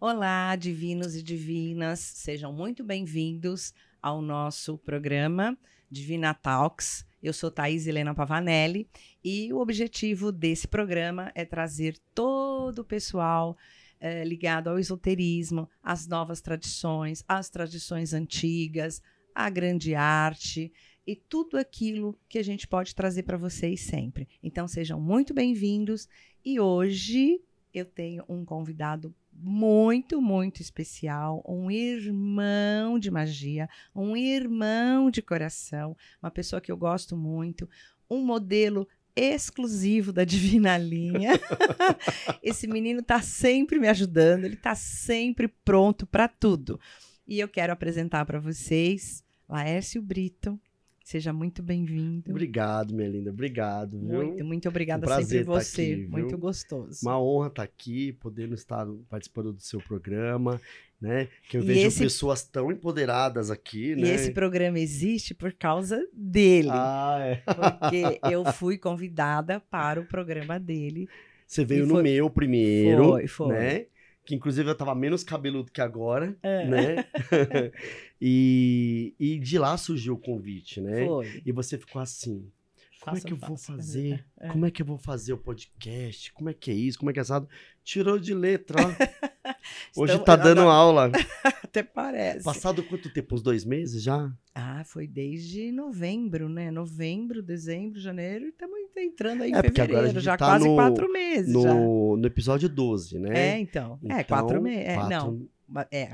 Olá, divinos e divinas, sejam muito bem-vindos ao nosso programa Divina Talks. Eu sou Thaís Helena Pavanelli e o objetivo desse programa é trazer todo o pessoal ligado ao esoterismo, às novas tradições, às tradições antigas, à grande arte e tudo aquilo que a gente pode trazer para vocês sempre. Então sejam muito bem-vindos e hoje eu tenho um convidado muito, muito especial, um irmão de magia, um irmão de coração, uma pessoa que eu gosto muito, um modelo exclusivo da Divina Linha. Esse menino está sempre me ajudando, ele está sempre pronto para tudo. E eu quero apresentar para vocês Laércio Brito. Seja muito bem-vindo. Obrigado, minha linda. Obrigado, viu? Muito obrigada. Um prazer sempre você. Aqui, muito gostoso. Uma honra estar aqui, podendo estar participando do seu programa, né? Que eu vejo pessoas tão empoderadas aqui, né? E esse programa existe por causa dele. É. Porque eu fui convidada para o programa dele. Você veio no meu primeiro, foi. Né? Que inclusive eu tava menos cabeludo que agora, né? e de lá surgiu o convite, né? Foi. E você ficou assim, como é que eu vou fazer? Como é que eu vou fazer o podcast? Como é que é isso? Como é que é assado? Tirou de letra, ó. Hoje tá dando aula. Até parece. Passado quanto tempo? Uns 2 meses já? Foi desde novembro, né? Novembro, dezembro, janeiro, e estamos entrando aí em porque agora a gente já tá quase 4 meses. No episódio 12, né? Então 4 meses. Não,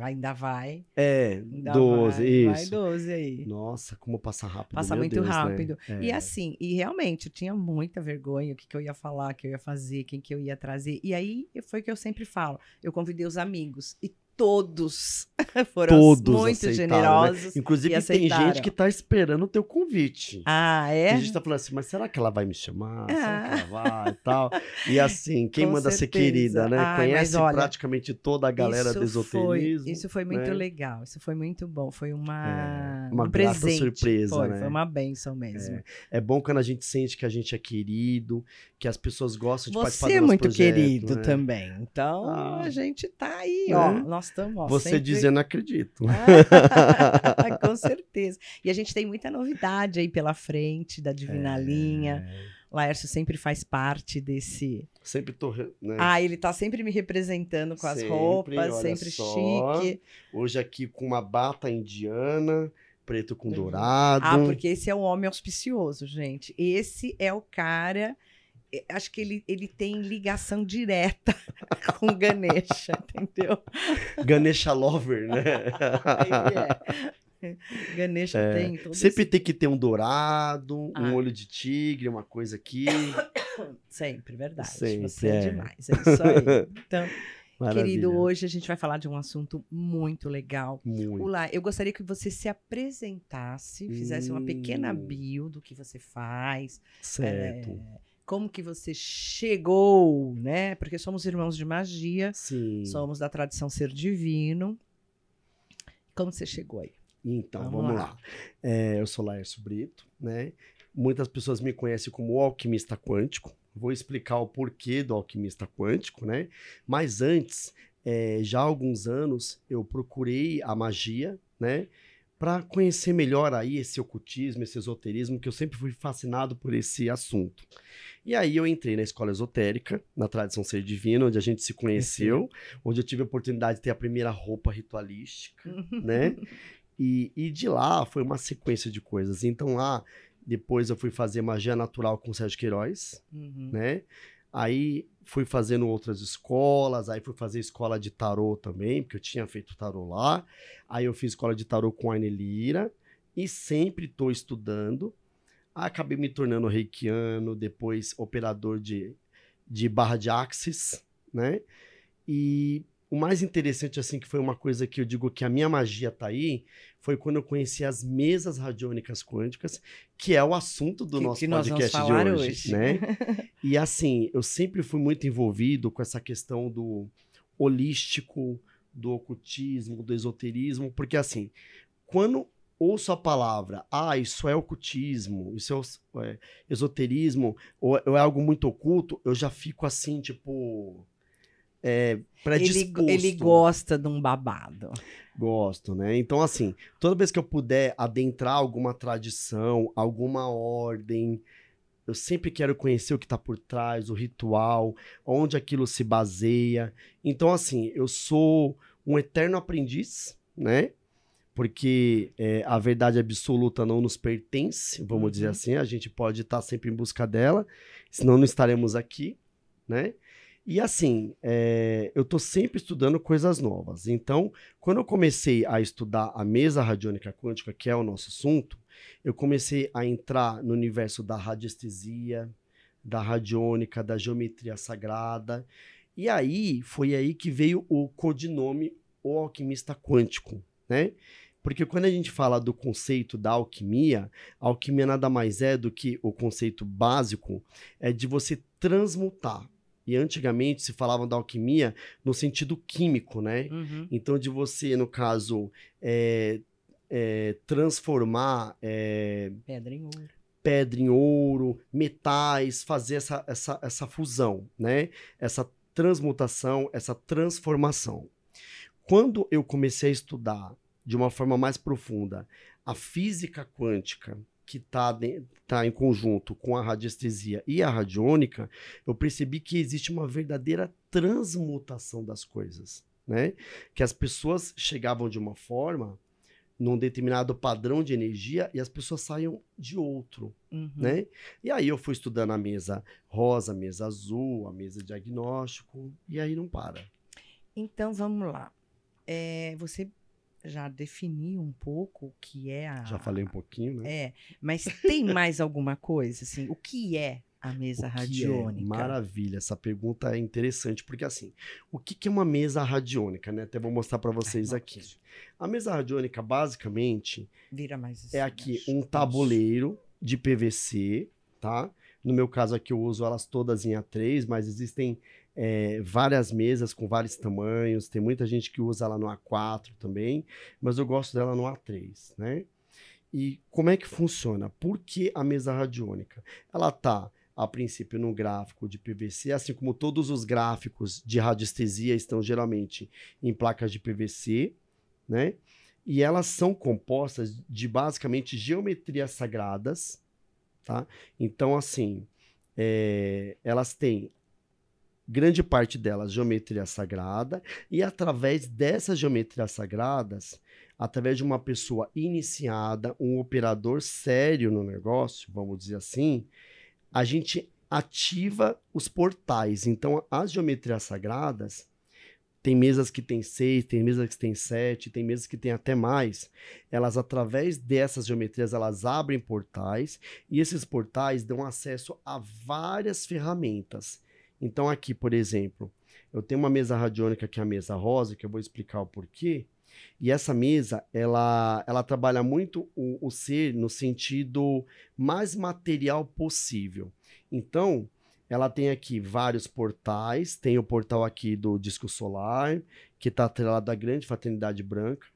ainda vai. Ainda 12, isso. Vai 12 aí. Nossa, como passa rápido. Passa muito Deus, rápido. Né? E assim, e realmente, eu tinha muita vergonha, o que eu ia falar, o que eu ia fazer, quem que eu ia trazer. E aí, foi o que eu sempre falo. Eu convidei os amigos e todos foram muito generosos. Né? Inclusive, tem gente que tá esperando o teu convite. É? Tem gente que tá falando assim, mas será que ela vai me chamar? Será que ela vai e tal? E assim, quem manda ser querida, né? Conhece praticamente toda a galera do esoterismo. Isso foi muito legal, isso foi muito bom. Foi um grata presente. Surpresa, né? Foi uma bênção mesmo. É bom quando a gente sente que a gente é querido, que as pessoas gostam de participar do nosso projeto. Você é muito querido, né? também. Então, a gente tá aí, ó. Nós estamos, Você sempre... dizendo, acredito. Com certeza. E a gente tem muita novidade aí pela frente da Divina Linha. Laércio sempre faz parte desse... Sempre tô... Né? Ele tá sempre me representando com as roupas, sempre chique. Hoje aqui com uma bata indiana, preto com dourado. Porque esse é um homem auspicioso, gente. Esse é o cara... Acho que ele tem ligação direta com Ganesha, entendeu? Ganesha Lover, né? Ganesha tem todo sempre tem que ter um dourado, um olho de tigre, uma coisa aqui. Sempre, verdade. Sempre, você é demais, é isso aí. Então, querido, hoje a gente vai falar de um assunto muito legal. Eu gostaria que você se apresentasse, fizesse uma pequena bio do que você faz. Certo. Como que você chegou, né? Porque somos irmãos de magia. Sim. Somos da tradição Ser Divino. Como você chegou aí? Então, vamos lá. Eu sou Laércio Brito, né? Muitas pessoas me conhecem como o alquimista quântico. Vou explicar o porquê do alquimista quântico, né? Mas antes, já há alguns anos, eu procurei a magia, né? Para conhecer melhor aí esse ocultismo, esse esoterismo, que eu sempre fui fascinado por esse assunto. E aí eu entrei na escola esotérica, na tradição Ser Divino, onde a gente se conheceu, onde eu tive a oportunidade de ter a primeira roupa ritualística, né? E de lá foi uma sequência de coisas. Então lá, depois eu fui fazer magia natural com o Sérgio Queiroz, né? Aí fui fazendo outras escolas, aí fui fazer escola de tarô também, porque eu tinha feito tarô lá. Aí eu fiz escola de tarô com a Anelira e sempre estou estudando. Acabei me tornando reikiano, depois operador de barra de axis, né? E o mais interessante, assim, que foi uma coisa que eu digo que a minha magia tá aí, foi quando eu conheci as mesas radiônicas quânticas, que é o assunto do nosso podcast de hoje, né? E assim, eu sempre fui muito envolvido com essa questão do holístico, do ocultismo, do esoterismo, porque assim, quando ouço a palavra, isso é ocultismo, isso é esoterismo, ou é algo muito oculto, eu já fico assim, tipo... predisposto. Ele gosta de um babado. Gosto, né? Então, assim, toda vez que eu puder adentrar alguma tradição, alguma ordem, eu sempre quero conhecer o que está por trás, o ritual, onde aquilo se baseia. Então, assim, eu sou um eterno aprendiz, né? Porque a verdade absoluta não nos pertence, vamos dizer assim. A gente pode estar sempre em busca dela, senão não estaremos aqui, né? E assim, eu estou sempre estudando coisas novas. Então, quando eu comecei a estudar a mesa radiônica quântica, que é o nosso assunto, eu comecei a entrar no universo da radiestesia, da radiônica, da geometria sagrada. E aí, foi aí que veio o codinome O Alquimista Quântico, né? Porque quando a gente fala do conceito da alquimia, a alquimia nada mais é do que o conceito básico é de você transmutar. E antigamente se falava da alquimia no sentido químico, né? Então, de você, no caso, transformar pedra em ouro, metais, fazer essa fusão, né? Essa transmutação, essa transformação. Quando eu comecei a estudar de uma forma mais profunda a física quântica, que tá em conjunto com a radiestesia e a radiônica, eu percebi que existe uma verdadeira transmutação das coisas, né? Que as pessoas chegavam de uma forma, num determinado padrão de energia, e as pessoas saiam de outro, né? E aí eu fui estudando a mesa rosa, a mesa azul, a mesa diagnóstico, e aí não para. Então, vamos lá. Você já definiu um pouco o que é a... Já falei um pouquinho, né? Mas tem mais alguma coisa, assim? O que é a mesa radiônica? Maravilha, essa pergunta é interessante, porque assim, o que é uma mesa radiônica, né? Até vou mostrar para vocês aqui. A mesa radiônica, basicamente, vira mais assim, aqui um tabuleiro de PVC, tá? No meu caso aqui eu uso elas todas em A3, mas existem várias mesas com vários tamanhos, tem muita gente que usa ela no A4 também, mas eu gosto dela no A3, né? E como é que funciona? Por que a mesa radiônica? Ela tá, a princípio, no gráfico de PVC, assim como todos os gráficos de radiestesia estão geralmente em placas de PVC, né? E elas são compostas de basicamente geometrias sagradas, tá? Então, assim, elas têm grande parte delas geometria sagrada, e através dessas geometrias sagradas, através de uma pessoa iniciada, um operador sério no negócio, vamos dizer assim, a gente ativa os portais. Então, as geometrias sagradas, tem mesas que tem 6, tem mesas que tem 7, tem mesas que tem até mais. Elas, através dessas geometrias, elas abrem portais, e esses portais dão acesso a várias ferramentas. Então, aqui, por exemplo, eu tenho uma mesa radiônica, que é a mesa rosa, que eu vou explicar o porquê. E essa mesa, ela trabalha muito o ser no sentido mais material possível. Então, ela tem aqui vários portais. Tem o portal aqui do disco solar, que está atrelado à grande fraternidade branca.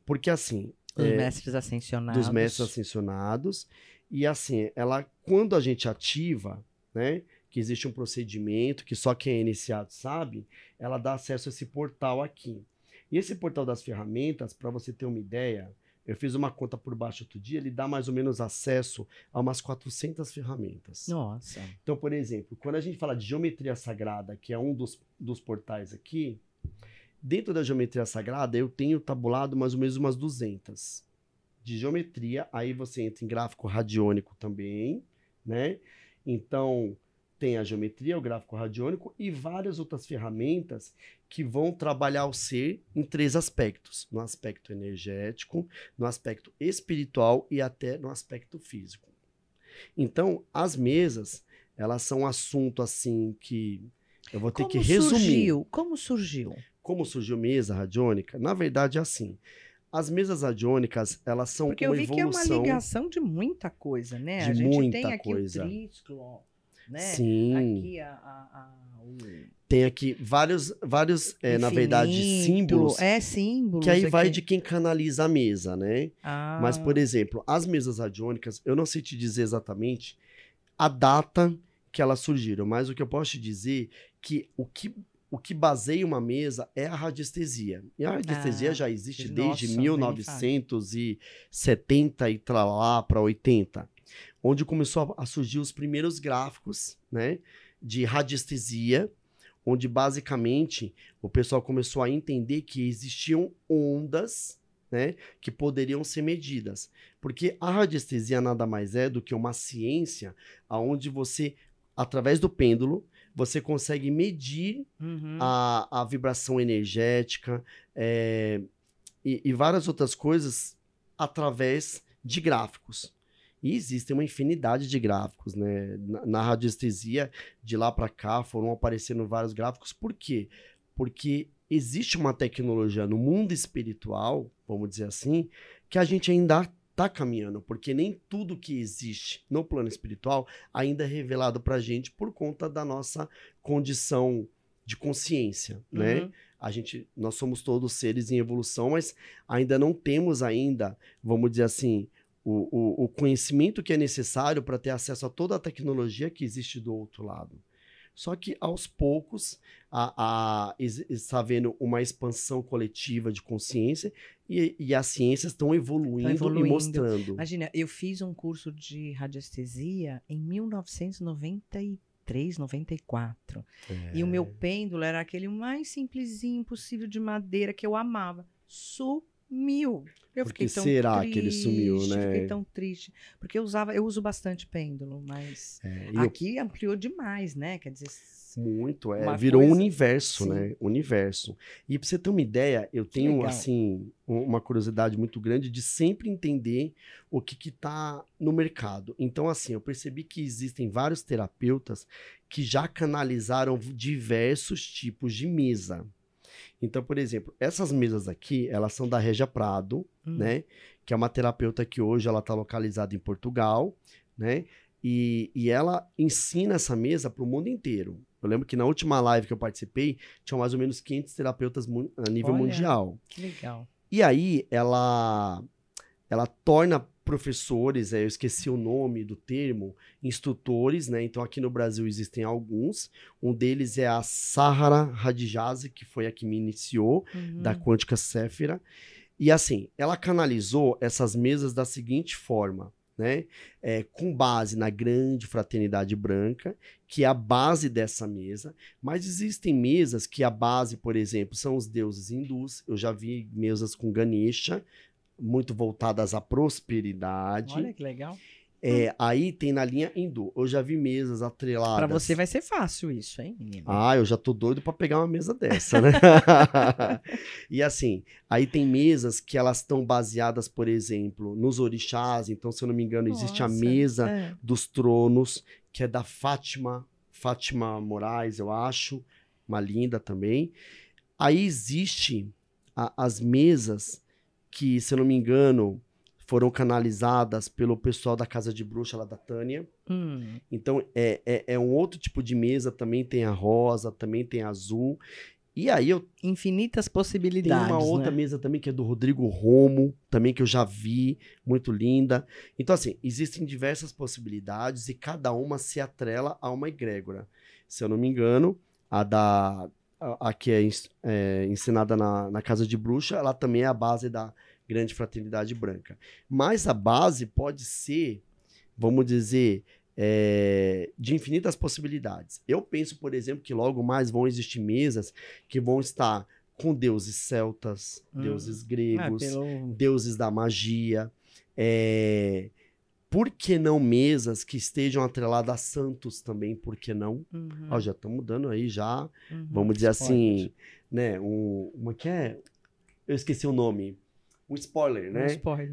Porque, assim... Os mestres ascensionados. Dos mestres ascensionados. E, assim, ela, quando a gente ativa, né, que existe um procedimento que só quem é iniciado sabe, ela dá acesso a esse portal aqui. E esse portal das ferramentas, para você ter uma ideia, eu fiz uma conta por baixo outro dia, ele dá mais ou menos acesso a umas 400 ferramentas. Nossa. Então, por exemplo, quando a gente fala de geometria sagrada, que é um dos portais aqui, dentro da geometria sagrada eu tenho tabulado mais ou menos umas 200 de geometria. Aí você entra em gráfico radiônico também, né? Então, tem a geometria, o gráfico radiônico e várias outras ferramentas que vão trabalhar o ser em 3 aspectos: no aspecto energético, no aspecto espiritual e até no aspecto físico. Então, as mesas, elas são um assunto assim que eu vou ter que resumir. Como surgiu? Como surgiu mesa radiônica? Na verdade, é assim. As mesas radiônicas, elas são porque uma eu vi evolução... que é uma ligação de muita coisa, né? De a gente muita tem aqui coisa. o trisclo, né? Sim. Aqui tem aqui vários na verdade, símbolos. Símbolos. Que aí aqui. vai de quem canaliza a mesa, né? Ah. Mas, por exemplo, as mesas radiônicas, eu não sei te dizer exatamente a data que elas surgiram, mas o que eu posso te dizer que o que o que baseia uma mesa é a radiestesia. E a radiestesia já existe desde nossa, 1970 e lá para 80, onde começou a surgir os primeiros gráficos, né, de radiestesia, onde basicamente o pessoal começou a entender que existiam ondas, né, que poderiam ser medidas. Porque a radiestesia nada mais é do que uma ciência onde você, através do pêndulo, você consegue medir a vibração energética e várias outras coisas através de gráficos. E existe uma infinidade de gráficos, né? Na radiestesia, de lá para cá, foram aparecendo vários gráficos. Por quê? Porque existe uma tecnologia no mundo espiritual, vamos dizer assim, que a gente ainda está caminhando, porque nem tudo que existe no plano espiritual ainda é revelado para a gente por conta da nossa condição de consciência, né? Nós somos todos seres em evolução, mas ainda não temos ainda, vamos dizer assim, o conhecimento que é necessário para ter acesso a toda a tecnologia que existe do outro lado. Só que, aos poucos, está havendo uma expansão coletiva de consciência e as ciências estão evoluindo e mostrando. Imagina, eu fiz um curso de radiestesia em 1993, 94. E o meu pêndulo era aquele mais simplesinho possível de madeira que eu amava. Sumiu. Eu fiquei tão triste, que ele sumiu, né? Fiquei tão triste. Porque eu uso bastante pêndulo, mas aqui ampliou demais, né? Quer dizer... Muito, virou um universo, né? Universo. E pra você ter uma ideia, eu tenho, assim, uma curiosidade muito grande de sempre entender o que tá no mercado. Então, assim, eu percebi que existem vários terapeutas que já canalizaram diversos tipos de mesa. Então, por exemplo, essas mesas aqui, elas são da Régia Prado, né? Que é uma terapeuta que hoje ela tá localizada em Portugal, né? E ela ensina essa mesa para o mundo inteiro. Eu lembro que na última live que eu participei, tinham mais ou menos 500 terapeutas a nível mundial. Que legal. E aí, ela torna professores, eu esqueci o nome do termo, instrutores, né? Então, aqui no Brasil existem alguns. Um deles é a Sahara Radijase, que foi a que me iniciou, da Quântica Séfira. E assim, ela canalizou essas mesas da seguinte forma, né? Com base na grande fraternidade branca, que é a base dessa mesa, mas existem mesas que a base, por exemplo, são os deuses hindus. Eu já vi mesas com Ganesha, muito voltadas à prosperidade. Olha que legal. Aí tem na linha hindu. Eu já vi mesas atreladas. Para você vai ser fácil isso, hein, menino? Eu já tô doido para pegar uma mesa dessa, né? E assim, aí tem mesas que elas estão baseadas, por exemplo, nos orixás. Então, se eu não me engano, existe a mesa dos tronos, que é da Fátima Moraes, eu acho, uma linda também. Aí existe as mesas que, se eu não me engano, foram canalizadas pelo pessoal da Casa de Bruxa, lá da Tânia. Então, é um outro tipo de mesa. Também tem a rosa, também tem a azul. E aí infinitas possibilidades. Tem uma outra mesa também, que é do Rodrigo Romo, também que eu já vi, muito linda. Então, assim, existem diversas possibilidades e cada uma se atrela a uma egrégora. Se eu não me engano, a que é ensinada na Casa de Bruxa, ela também é a base da Grande Fraternidade Branca. Mas a base pode ser, vamos dizer, de infinitas possibilidades. Eu penso, por exemplo, que logo mais vão existir mesas que vão estar com deuses celtas, deuses gregos, deuses da magia. Por que não mesas que estejam atreladas a santos também? Por que não? Já estamos dando aí já, vamos dizer assim, né? Uma que é... Eu esqueci o nome. Um spoiler, né?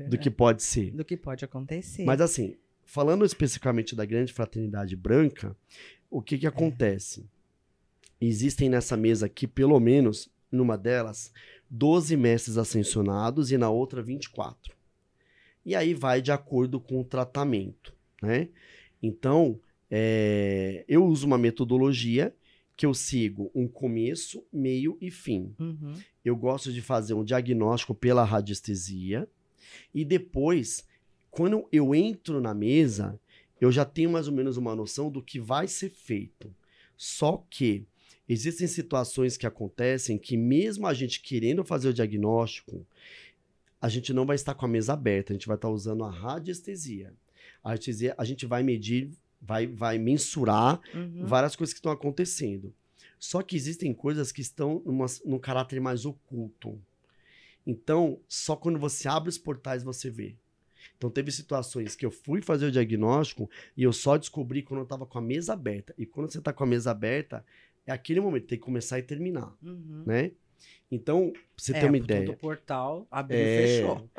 Do que pode ser. Do que pode acontecer. Mas assim, falando especificamente da Grande Fraternidade Branca, o que acontece? Existem nessa mesa aqui, pelo menos, numa delas, 12 mestres ascensionados e na outra 24. E aí vai de acordo com o tratamento, né? Então, eu uso uma metodologia que eu sigo um começo, meio e fim. Eu gosto de fazer um diagnóstico pela radiestesia e depois, quando eu entro na mesa, eu já tenho mais ou menos uma noção do que vai ser feito. Só que existem situações que acontecem que mesmo a gente querendo fazer o diagnóstico, a gente não vai estar com a mesa aberta, a gente vai estar usando a radiestesia. A radiestesia, a gente vai medir, vai mensurar várias coisas que estão acontecendo. Só que existem coisas que estão num caráter mais oculto. Então, só quando você abre os portais você vê. Então, teve situações que eu fui fazer o diagnóstico e eu só descobri quando eu estava com a mesa aberta. E quando você está com a mesa aberta, é aquele momento, tem que começar e terminar, né? Então, pra você ter uma ideia... todo portal abriu e fechou.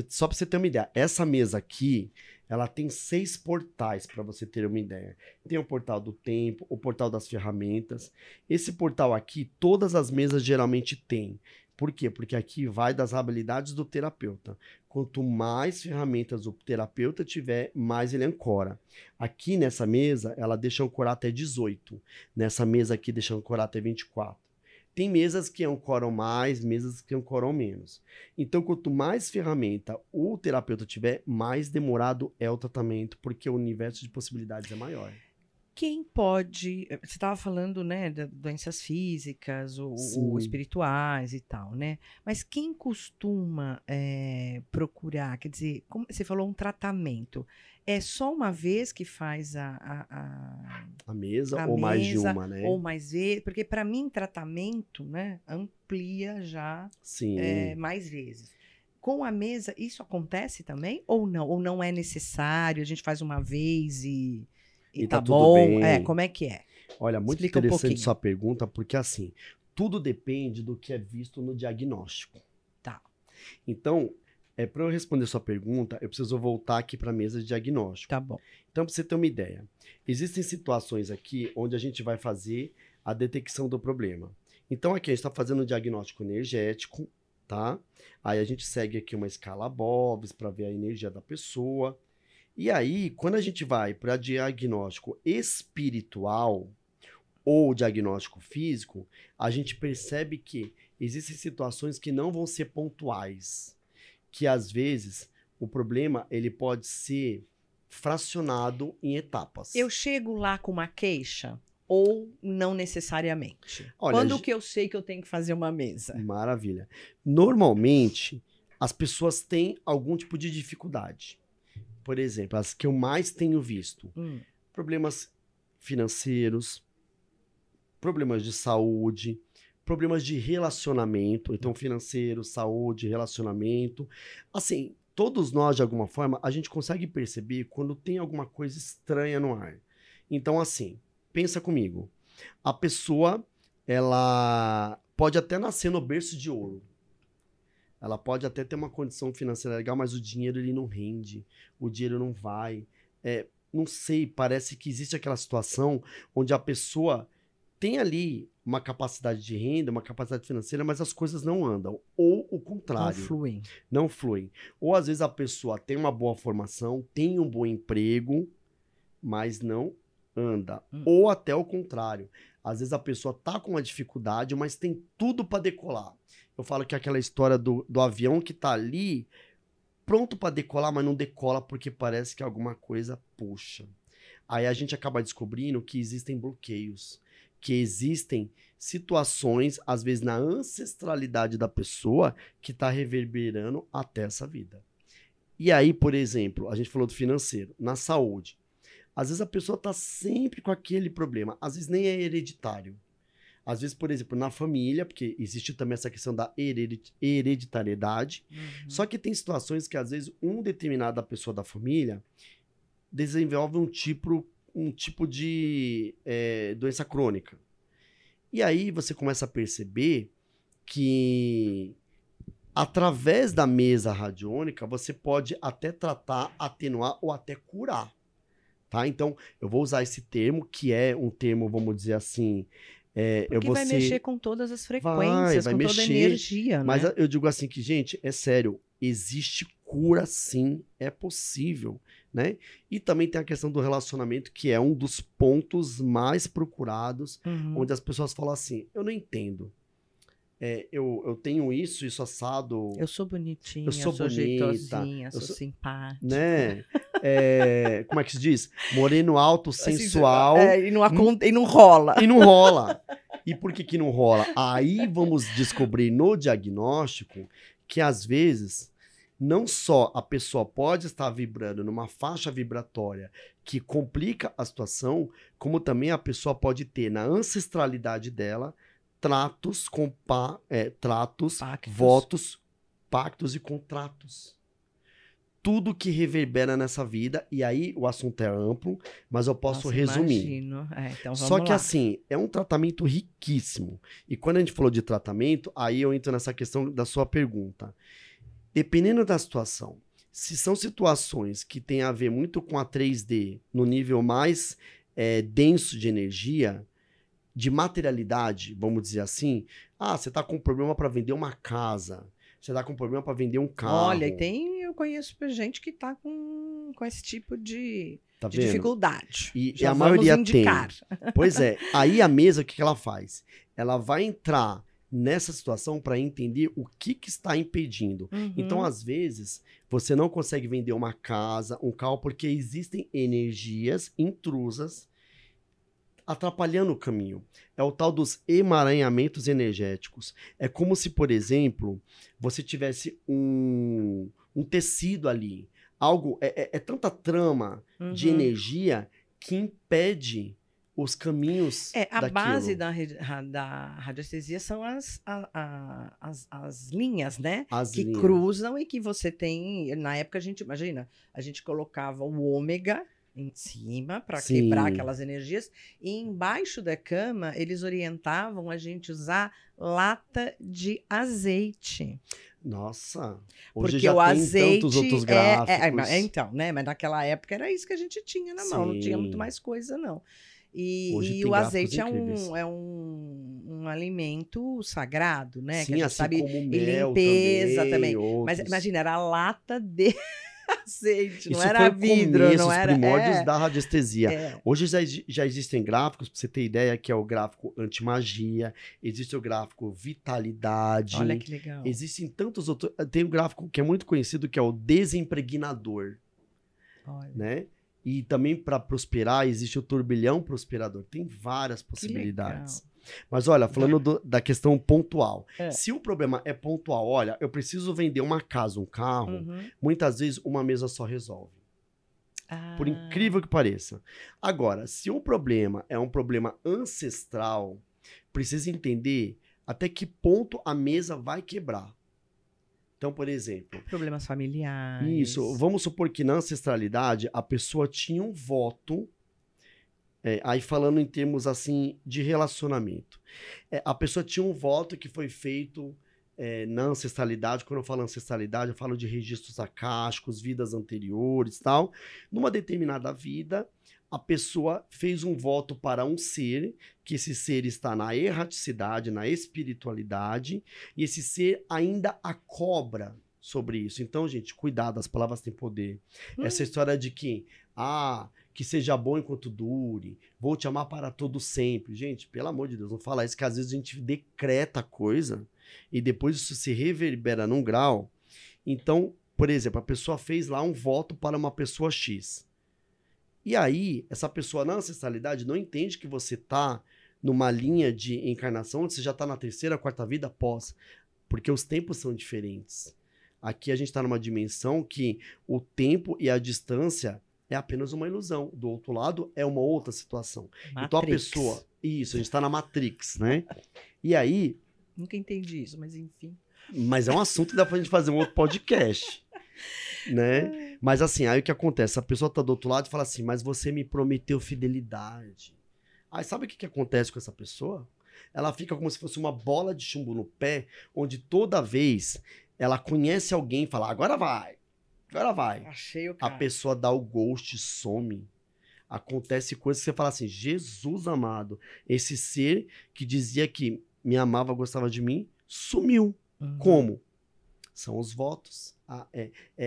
Só para você ter uma ideia, essa mesa aqui, ela tem 6 portais, para você ter uma ideia. Tem o portal do tempo, o portal das ferramentas. Esse portal aqui, todas as mesas geralmente têm. Por quê? Porque aqui vai das habilidades do terapeuta. Quanto mais ferramentas o terapeuta tiver, mais ele ancora. Aqui nessa mesa, ela deixa ancorar até 18. Nessa mesa aqui, deixa ancorar até 24. Tem mesas que ancoram mais, mesas que ancoram menos. Então, quanto mais ferramenta o terapeuta tiver, mais demorado é o tratamento, porque o universo de possibilidades é maior. Quem pode... Você estava falando, né, de doenças físicas ou espirituais e tal, né? Mas quem costuma procurar, quer dizer, como você falou, um tratamento, é só uma vez que faz a mesa ou mais de uma, né? Ou mais vezes, porque para mim tratamento, né, amplia já mais vezes. Com a mesa, isso acontece também ou não? Ou não é necessário, a gente faz uma vez e tá bom? Bem. Como é que é? Olha, muito interessante sua pergunta, porque assim, tudo depende do que é visto no diagnóstico. Tá. Então, para eu responder sua pergunta, eu preciso voltar aqui para a mesa de diagnóstico. Tá bom. Então, para você ter uma ideia, existem situações aqui onde a gente vai fazer a detecção do problema. Então, aqui a gente está fazendo um diagnóstico energético, tá? Aí a gente segue aqui uma escala Bobs para ver a energia da pessoa. E aí, quando a gente vai para diagnóstico espiritual ou diagnóstico físico, a gente percebe que existem situações que não vão ser pontuais, que às vezes o problema ele pode ser fracionado em etapas. Eu chego lá com uma queixa ou não necessariamente? Olha, quando que eu sei que eu tenho que fazer uma mesa? Maravilha. Normalmente, as pessoas têm algum tipo de dificuldade. Por exemplo, as que eu mais tenho visto. Problemas financeiros, problemas de saúde, problemas de relacionamento. Então, financeiro, saúde, relacionamento. Assim, todos nós, de alguma forma, a gente consegue perceber quando tem alguma coisa estranha no ar. Então, assim, pensa comigo. A pessoa, ela pode até nascer no berço de ouro. Ela pode até ter uma condição financeira legal, mas o dinheiro ele não rende, o dinheiro não vai. Não sei, parece que existe aquela situação onde a pessoa tem ali uma capacidade de renda, uma capacidade financeira, mas as coisas não andam. Ou o contrário. Não fluem. Não fluem. Ou às vezes a pessoa tem uma boa formação, tem um bom emprego, mas não anda. Ou até o contrário. Às vezes a pessoa tá com uma dificuldade, mas tem tudo para decolar. Eu falo que é aquela história do avião que tá ali, pronto para decolar, mas não decola porque parece que alguma coisa puxa. Aí a gente acaba descobrindo que existem bloqueios, que existem situações, às vezes na ancestralidade da pessoa, que tá reverberando até essa vida. E aí, por exemplo, a gente falou do financeiro, na saúde. Às vezes a pessoa tá sempre com aquele problema, às vezes nem é hereditário. Às vezes, por exemplo, na família, porque existe também essa questão da hereditariedade, só que tem situações que, às vezes, determinada pessoa da família desenvolve um tipo de doença crônica. E aí você começa a perceber que, através da mesa radiônica, você pode até tratar, atenuar ou até curar. Tá? Então, eu vou usar esse termo, que é um termo, vamos dizer assim... Porque vai mexer com todas as frequências, vai com mexer, toda a energia, mas né? eu digo assim que, gente, é sério, existe cura sim, é possível, né? E também tem a questão do relacionamento, que é um dos pontos mais procurados, onde as pessoas falam assim, eu não entendo. Eu tenho isso assado. Eu sou bonitinha, eu sou bonita, jeitosinha, sou simpática. Né? Como é que se diz? Moreno alto, sensual. E não rola. E não rola. E por que que não rola? Aí vamos descobrir no diagnóstico que às vezes não só a pessoa pode estar vibrando numa faixa vibratória que complica a situação, como também a pessoa pode ter na ancestralidade dela tratos, Pactos. votos, pactos e contratos. Tudo que reverbera nessa vida, e aí o assunto é amplo, mas eu posso resumir. Imagino. Então Só vamos que lá. assim, é um tratamento riquíssimo. E quando a gente falou de tratamento, aí eu entro nessa questão da sua pergunta. Dependendo da situação, se são situações que têm a ver muito com a 3D, no nível mais denso de energia, de materialidade, vamos dizer assim, você está com problema para vender uma casa, você está com problema para vender um carro. Olha, eu conheço gente que está com esse tipo de Tá de vendo? dificuldade. E Já a vamos maioria indicar. tem. Pois é. Aí a mesa, o que ela faz? Ela vai entrar nessa situação para entender o que está impedindo. Uhum. Então, às vezes, você não consegue vender uma casa, um carro, porque existem energias intrusas atrapalhando o caminho. É o tal dos emaranhamentos energéticos. É como se, por exemplo, você tivesse um tecido ali. Algo, é tanta trama de energia que impede os caminhos A daquilo. base da radiestesia são as linhas, né? As linhas. Cruzam e que você tem... Na época, a gente colocava o ômega em cima para Sim. quebrar aquelas energias, e embaixo da cama eles orientavam a gente usar lata de azeite. Nossa, hoje Porque já o tem azeite tantos outros gráficos. então, né? Mas naquela época era isso que a gente tinha na mão, não tinha muito Sim. mais coisa, não. Hoje E tem o gráficos azeite incríveis. é um alimento sagrado, né? que Sim, a gente assim sabe, como e mel limpeza também. Mas outros. imagina, era lata de azeite, não Isso era foi o vidro, começo, não os era. primórdios da radiestesia. É. Hoje já existem gráficos, pra você ter ideia, que é o gráfico anti-magia, existe o gráfico vitalidade. Olha que legal. Existem tantos outros. Tem um gráfico que é muito conhecido, que é o desimpregnador, Olha. né? E também para prosperar, existe o turbilhão prosperador. Tem várias Que possibilidades. legal. Mas olha, falando da questão pontual. É. Se o problema é pontual, olha, eu preciso vender uma casa, um carro, Uhum. muitas vezes uma mesa só resolve. Por incrível que pareça. Agora, se o problema é um problema ancestral, precisa entender até que ponto a mesa vai quebrar. Então, por exemplo... Problemas familiares. Isso. Vamos supor que na ancestralidade a pessoa tinha um voto, aí falando em termos assim de relacionamento. A pessoa tinha um voto que foi feito na ancestralidade. Quando eu falo ancestralidade, eu falo de registros acásticos, vidas anteriores e tal. Numa determinada vida, a pessoa fez um voto para um ser, que esse ser está na erraticidade, na espiritualidade, e esse ser ainda a cobra sobre isso. Então, gente, cuidado, as palavras têm poder. Essa história de que seja bom enquanto dure, vou te amar para todo sempre. Gente, pelo amor de Deus, não fala isso, que às vezes a gente decreta coisa e depois isso se reverbera num grau. Então, por exemplo, a pessoa fez lá um voto para uma pessoa X. E aí, essa pessoa na ancestralidade não entende que você tá numa linha de encarnação onde você já tá na terceira, quarta vida após. Porque os tempos são diferentes. Aqui a gente tá numa dimensão que o tempo e a distância é apenas uma ilusão. Do outro lado, é uma outra situação. Matrix. Então a pessoa... Isso, a gente tá na Matrix, né? E aí... Nunca entendi isso, mas enfim. Mas é um assunto que dá pra gente fazer um outro podcast. Né? Mas assim, aí o que acontece? A pessoa tá do outro lado e fala assim, mas você me prometeu fidelidade. Aí sabe o que acontece com essa pessoa? Ela fica como se fosse uma bola de chumbo no pé, onde toda vez ela conhece alguém e fala, agora vai. Achei o cara. A pessoa dá o ghost, some. Acontece coisas que você fala assim, Jesus amado, esse ser que dizia que me amava, gostava de mim, sumiu. Uhum. Como? São os votos.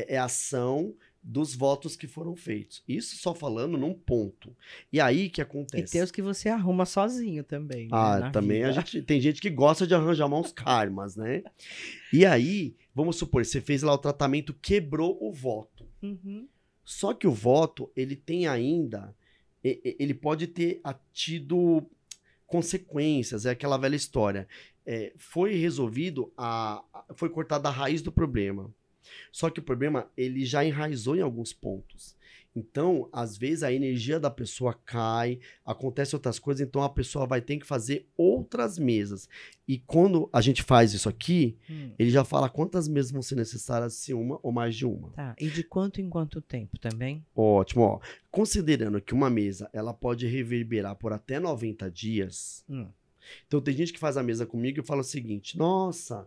É a ação dos votos que foram feitos. Isso só falando num ponto. E aí que acontece? E tem os que você arruma sozinho também. Né, também vida. tem gente que gosta de arranjar uns karmas, né? E aí, vamos supor, você fez lá o tratamento, quebrou o voto. Uhum. Só que o voto, ele tem ainda... Ele pode ter tido consequências, é aquela velha história. Foi resolvido, foi cortada a raiz do problema. Só que o problema, ele já enraizou em alguns pontos. Então, às vezes, a energia da pessoa cai, acontece outras coisas, então a pessoa vai ter que fazer outras mesas. E quando a gente faz isso aqui, ele já fala quantas mesas vão ser necessárias, se uma ou mais de uma. Tá, e de quanto em quanto tempo também? Ótimo, ó. Considerando que uma mesa, ela pode reverberar por até 90 dias. Então, tem gente que faz a mesa comigo e fala o seguinte, nossa,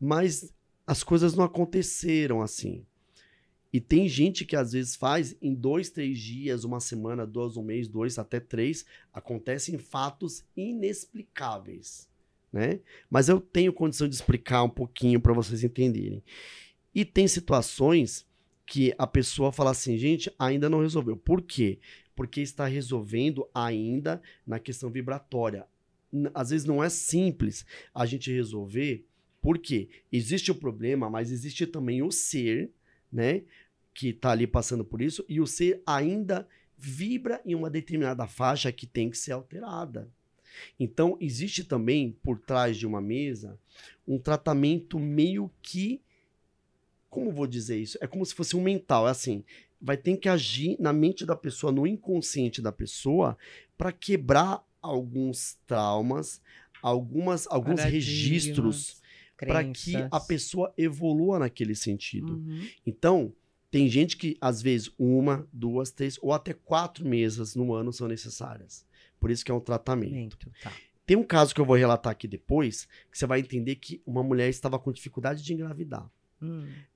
mas as coisas não aconteceram assim. E tem gente que às vezes faz em 2, 3 dias, uma semana, 2, um mês, 2, até 3, acontecem fatos inexplicáveis, né? Mas eu tenho condição de explicar um pouquinho para vocês entenderem. E tem situações que a pessoa fala assim, gente, ainda não resolveu. Por quê? Porque está resolvendo ainda na questão vibratória. Às vezes não é simples a gente resolver, porque existe o problema, mas existe também o ser, né, que tá ali passando por isso, e o ser ainda vibra em uma determinada faixa que tem que ser alterada. Então, existe também, por trás de uma mesa, um tratamento meio que, como vou dizer isso? É como se fosse um mental, é assim, vai ter que agir na mente da pessoa, no inconsciente da pessoa, para quebrar alguns traumas, alguns registros, para que a pessoa evolua naquele sentido. Então, tem gente que, às vezes, 1, 2, 3 ou até 4 mesas no ano são necessárias. Por isso que é um tratamento. Tá. Tem um caso que eu vou relatar aqui depois, que você vai entender que uma mulher estava com dificuldade de engravidar.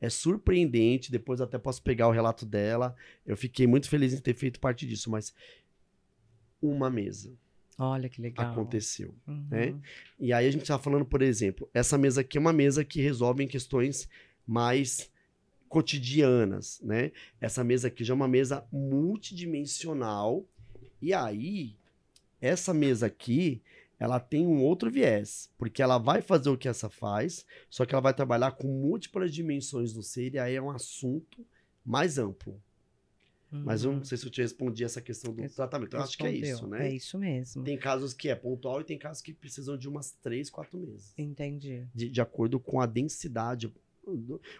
É surpreendente, depois eu até posso pegar o relato dela. Eu fiquei muito feliz em ter feito parte disso, mas uma mesa. Olha que legal. Aconteceu, né? E aí a gente tá falando, por exemplo, essa mesa aqui é uma mesa que resolve em questões mais cotidianas, né? Essa mesa aqui já é uma mesa multidimensional. E aí, essa mesa aqui, ela tem um outro viés, porque ela vai fazer o que essa faz, só que ela vai trabalhar com múltiplas dimensões do ser, e aí é um assunto mais amplo. Mas eu não sei se eu te respondi essa questão do tratamento. Eu acho que é isso, né? É isso mesmo. Tem casos que é pontual e tem casos que precisam de umas 3, 4 meses. Entendi. De acordo com a densidade,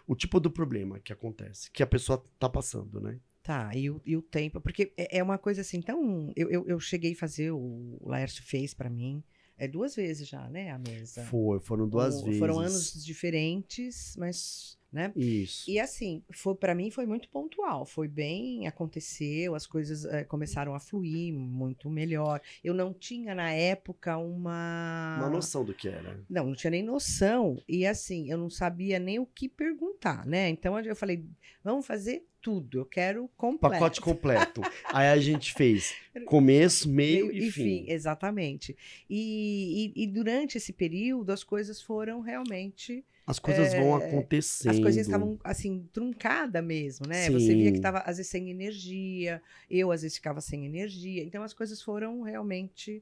o tipo do problema que acontece, que a pessoa tá passando, né? Tá, e o tempo, porque é uma coisa assim, então, eu cheguei a fazer, o Laércio fez pra mim, 2 vezes já, né, a mesa. Foram 2 vezes. Foram anos diferentes, mas, né? Isso. E assim, para mim foi muito pontual, foi bem, aconteceu, as coisas começaram a fluir muito melhor. Eu não tinha na época uma noção do que era. Não tinha nem noção, e assim, eu não sabia nem o que perguntar, né? Então eu falei, vamos fazer tudo, eu quero completo. Pacote completo. Aí a gente fez começo, meio e fim. Exatamente. E durante esse período, as coisas foram realmente... As coisas vão acontecendo. As coisas estavam, assim, truncadas mesmo, né? Sim. Você via que estava, às vezes, sem energia. Eu, às vezes, ficava sem energia. Então, as coisas foram realmente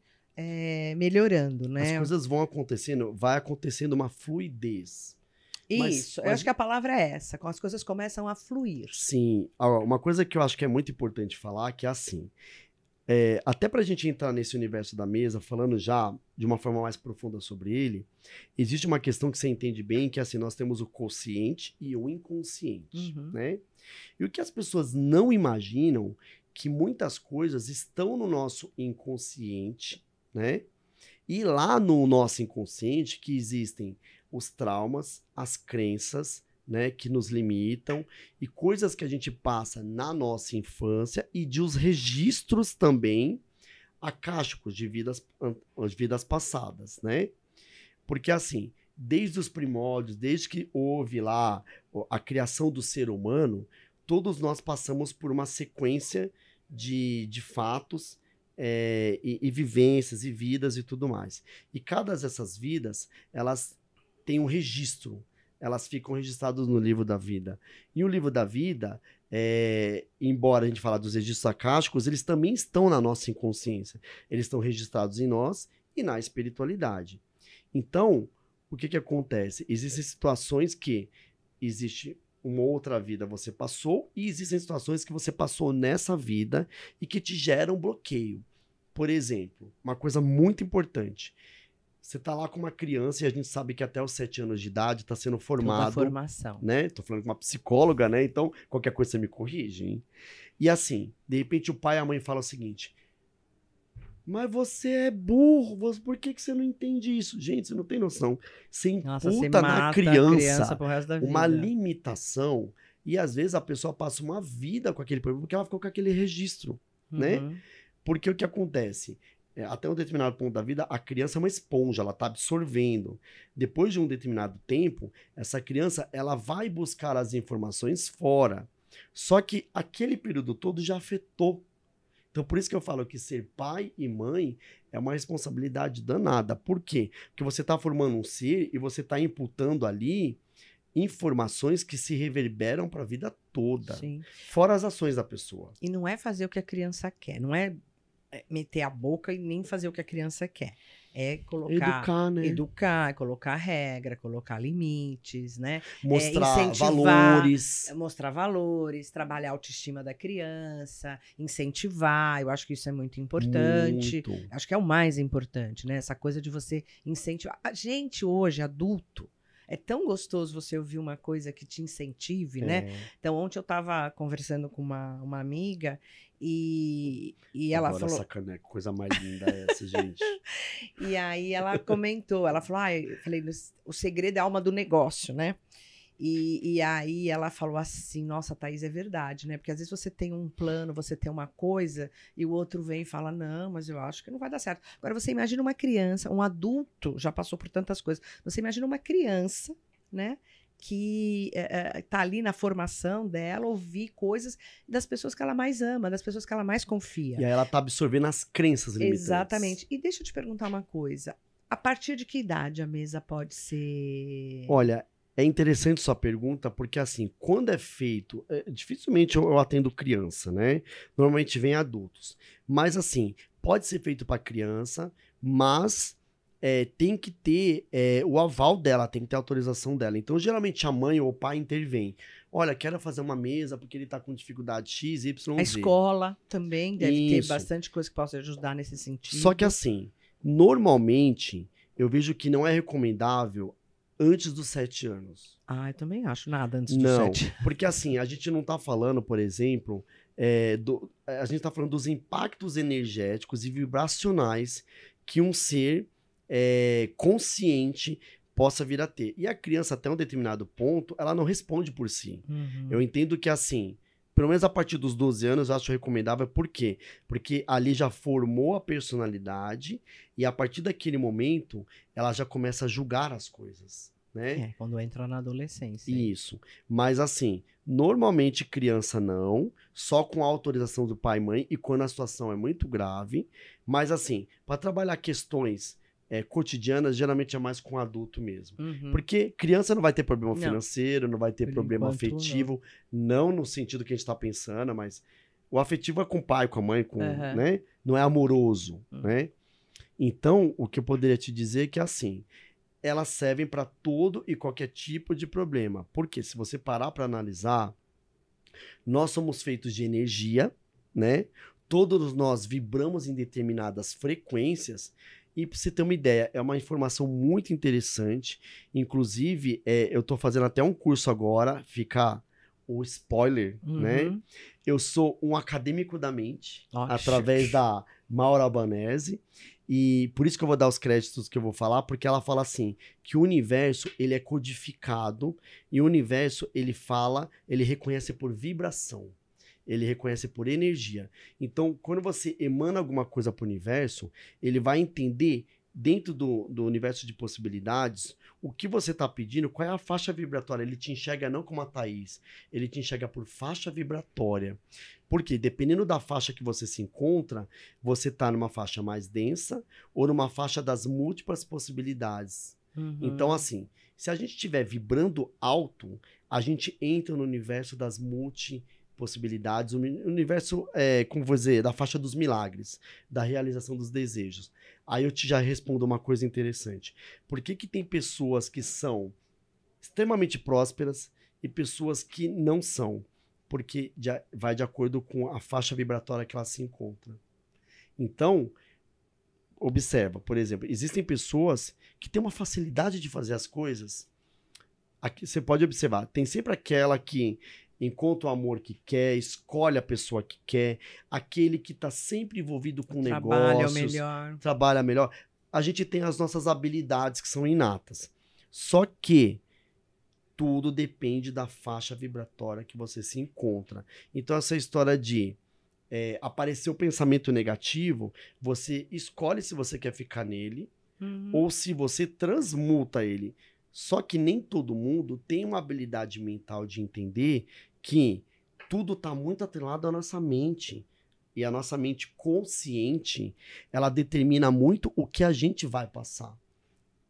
melhorando, né? As coisas vão acontecendo, vai acontecendo uma fluidez. Isso, eu acho que a palavra é essa. As coisas começam a fluir. Sim. Uma coisa que eu acho que é muito importante falar, que é assim... até pra gente entrar nesse universo da mesa, falando já de uma forma mais profunda sobre ele, existe uma questão que você entende bem, que é assim, nós temos o consciente e o inconsciente, né? E o que as pessoas não imaginam, que muitas coisas estão no nosso inconsciente, né? E lá no nosso inconsciente que existem os traumas, as crenças, né, que nos limitam, e coisas que a gente passa na nossa infância e de os registros também acásticos de vidas passadas, né? Porque assim, desde os primórdios, desde que houve lá a criação do ser humano, todos nós passamos por uma sequência de fatos e vivências e vidas e tudo mais. E cada dessas vidas, elas têm um registro, elas ficam registradas no livro da vida. E o livro da vida, embora a gente fale dos registros acásticos, eles também estão na nossa inconsciência. Eles estão registrados em nós e na espiritualidade. Então, o que acontece? Existem situações que existe uma outra vida você passou e existem situações que você passou nessa vida e que te geram bloqueio. Por exemplo, uma coisa muito importante. Você tá lá com uma criança e a gente sabe que até os 7 anos de idade tá sendo formado, Toda a formação. né? Tô falando com uma psicóloga, né? Então, qualquer coisa você me corrige, hein? E assim, de repente o pai e a mãe falam o seguinte: mas você é burro, por que que você não entende isso? Gente, você não tem noção. Você Nossa, você imputa na mata a criança criança pro resto da uma vida. limitação e às vezes a pessoa passa uma vida com aquele problema porque ela ficou com aquele registro, né? Uhum. Porque o que acontece? Até um determinado ponto da vida, a criança é uma esponja, ela está absorvendo. Depois de um determinado tempo, essa criança ela vai buscar as informações fora. Só que aquele período todo já afetou. Então, por isso que eu falo que ser pai e mãe é uma responsabilidade danada. Por quê? Porque você está formando um ser e você está imputando ali informações que se reverberam para a vida toda. Sim. Fora as ações da pessoa. E não é fazer o que a criança quer, não é meter a boca e nem fazer o que a criança quer. É colocar, Educar, né? educar, colocar regra, colocar limites, né? Mostrar incentivar, valores. mostrar valores, trabalhar a autoestima da criança, incentivar. Eu acho que isso é muito importante. Muito. Acho que é o mais importante, né? Essa coisa de você incentivar. A gente hoje, adulto, é tão gostoso você ouvir uma coisa que te incentive, né? Então, ontem eu estava conversando com uma amiga e ela Agora falou... essa caneca, coisa mais linda é essa, gente. E aí ela comentou, ela falou, eu falei, o segredo é a alma do negócio, né? E aí ela falou assim, nossa, Thaís, é verdade, né? Porque às vezes você tem um plano, você tem uma coisa, e o outro vem e fala, não, mas eu acho que não vai dar certo. Agora você imagina uma criança, um adulto, já passou por tantas coisas, você imagina uma criança, né? Que tá ali na formação dela, ouvir coisas das pessoas que ela mais ama, das pessoas que ela mais confia. E aí ela tá absorvendo as crenças limitantes. Exatamente. E deixa eu te perguntar uma coisa. A partir de que idade a mesa pode ser... Olha, é interessante sua pergunta, porque assim, quando é feito, dificilmente eu atendo criança, né? Normalmente vem adultos. Mas assim, pode ser feito para criança, mas tem que ter o aval dela, tem que ter a autorização dela. Então, geralmente a mãe ou o pai intervém. Olha, quero fazer uma mesa porque ele tá com dificuldade X, Y, Z. A escola também deve ter Isso. bastante coisa que possa ajudar nesse sentido. Só que assim, normalmente, eu vejo que não é recomendável antes dos 7 anos. Eu também acho. Nada antes dos Não, 7. porque assim, a gente não tá falando, por exemplo, a gente tá falando dos impactos energéticos e vibracionais que um ser consciente possa vir a ter. E a criança, até um determinado ponto, ela não responde por si. Uhum. Eu entendo que assim, pelo menos a partir dos 12 anos, eu acho recomendável. Por quê? Porque ali já formou a personalidade e a partir daquele momento, ela já começa a julgar as coisas, né? Quando entra na adolescência. Isso. Mas assim, normalmente criança não, só com a autorização do pai e mãe e quando a situação é muito grave. Mas assim, para trabalhar questões cotidianas, geralmente é mais com adulto mesmo. Uhum. Porque criança não vai ter problema financeiro, não vai ter Por problema enquanto, afetivo, não no sentido que a gente está pensando, mas o afetivo é com o pai, com a mãe, né? Não é amoroso, né? Então, o que eu poderia te dizer é que assim, elas servem para todo e qualquer tipo de problema. Porque se você parar para analisar, nós somos feitos de energia, né? Todos nós vibramos em determinadas frequências. E para você ter uma ideia, é uma informação muito interessante. Inclusive, eu estou fazendo até um curso agora, fica o spoiler, né? Eu sou um acadêmico da mente, através da Maura Albanese. E por isso que eu vou dar os créditos que eu vou falar, porque ela fala assim, que o universo, ele é codificado, e o universo, ele reconhece por vibração. Ele reconhece por energia. Então, quando você emana alguma coisa para o universo, ele vai entender, dentro do universo de possibilidades, o que você está pedindo, qual é a faixa vibratória. Ele te enxerga não como a Thaís, ele te enxerga por faixa vibratória. Porque, dependendo da faixa que você se encontra, você está numa faixa mais densa ou numa faixa das múltiplas possibilidades. Então, assim, se a gente estiver vibrando alto, a gente entra no universo das possibilidades, o universo, como vou dizer, da faixa dos milagres, da realização dos desejos. Aí eu já respondo uma coisa interessante. Por que tem pessoas que são extremamente prósperas e pessoas que não são? Porque vai de acordo com a faixa vibratória que ela se encontra. Então, observa, por exemplo, existem pessoas que têm uma facilidade de fazer as coisas. Aqui, você pode observar, tem sempre aquela que encontra o amor que quer, escolhe a pessoa que quer, aquele que está sempre envolvido com negócios, trabalha melhor. A gente tem as nossas habilidades que são inatas. Só que tudo depende da faixa vibratória que você se encontra. Então, essa história de aparecer o pensamento negativo, você escolhe se você quer ficar nele ou se você transmuta ele. Só que nem todo mundo tem uma habilidade mental de entender que tudo está muito atrelado à nossa mente. E a nossa mente consciente, ela determina muito o que a gente vai passar.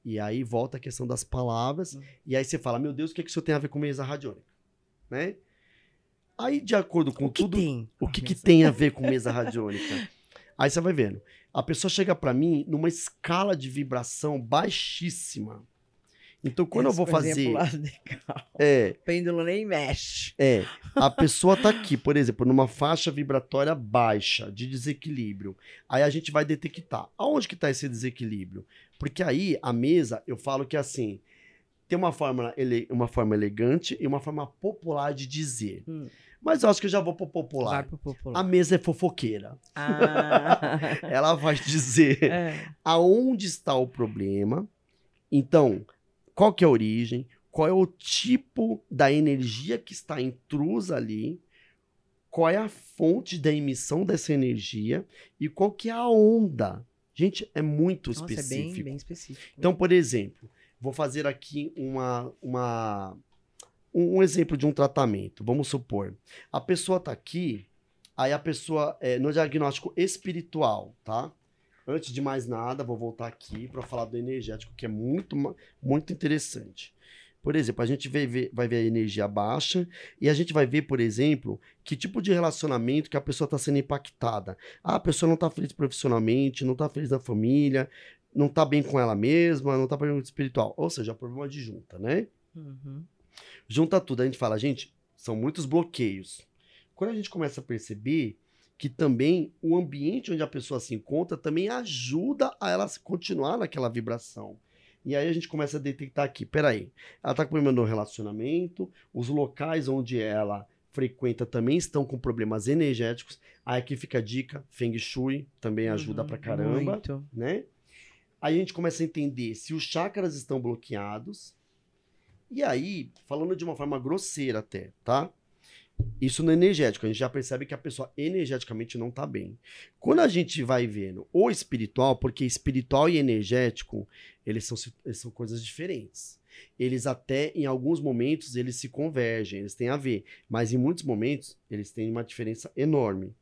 E aí volta a questão das palavras. E aí você fala, meu Deus, o que isso tem a ver com mesa radiônica? Né? Aí, de acordo com tudo... O que tem a ver com mesa radiônica? Aí você vai vendo. A pessoa chega para mim numa escala de vibração baixíssima. Então, quando eu vou fazer... O pêndulo nem mexe. A pessoa tá aqui, por exemplo, numa faixa vibratória baixa, de desequilíbrio. Aí a gente vai detectar. Aonde que tá esse desequilíbrio? Porque aí, a mesa, eu falo que assim, tem uma forma elegante e uma forma popular de dizer. Mas eu acho que eu já vou pro popular. Vai pro popular. A mesa é fofoqueira. Ela vai dizer aonde está o problema. Então... Qual que é a origem? Qual é o tipo da energia que está intrusa ali? Qual é a fonte da emissão dessa energia? E qual que é a onda? Gente, é muito específico. É bem específico. Então, por exemplo, vou fazer aqui um exemplo de um tratamento. Vamos supor, a pessoa está aqui, aí a pessoa, no diagnóstico espiritual, tá? Antes de mais nada, vou voltar aqui para falar do energético, que é muito, muito interessante. Por exemplo, a gente vai ver a energia baixa e a gente vai ver, por exemplo, que tipo de relacionamento que a pessoa está sendo impactada. A pessoa não está feliz profissionalmente, não está feliz na família, não está bem com ela mesma, não está bem no espiritual. Ou seja, é um problema de junta, né? Junta tudo. A gente fala, gente, são muitos bloqueios. Quando a gente começa a perceber que também o ambiente onde a pessoa se encontra também ajuda a ela continuar naquela vibração. E aí a gente começa a detectar aqui, peraí, ela está com problema no relacionamento, os locais onde ela frequenta também estão com problemas energéticos. Aí aqui fica a dica, Feng Shui também ajuda pra caramba, muito. Né? Aí a gente começa a entender se os chakras estão bloqueados. E aí, falando de uma forma grosseira até, tá? Isso no energético, a gente já percebe que a pessoa energeticamente não tá bem. Quando a gente vai vendo o espiritual, porque espiritual e energético, eles são coisas diferentes. Eles até, em alguns momentos, eles se convergem, eles têm a ver. Mas em muitos momentos, eles têm uma diferença enorme.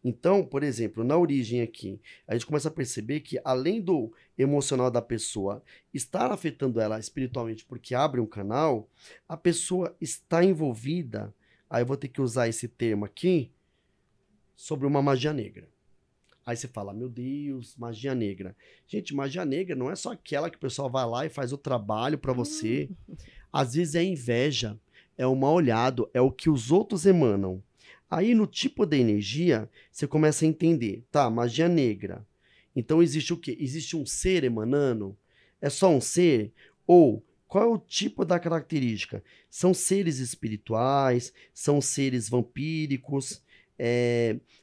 Então, por exemplo, na origem aqui, a gente começa a perceber que, além do emocional da pessoa estar afetando ela espiritualmente porque abre um canal, a pessoa está envolvida... Aí eu vou ter que usar esse termo aqui sobre uma magia negra. Aí você fala, meu Deus, magia negra. Gente, magia negra não é só aquela que o pessoal vai lá e faz o trabalho para você. Às vezes é inveja, é o mal olhado, é o que os outros emanam. Aí no tipo de energia, você começa a entender. Tá, magia negra. Então existe o quê? Existe um ser emanando? É só um ser? Ou... Qual é o tipo da característica? São seres espirituais? São seres vampíricos?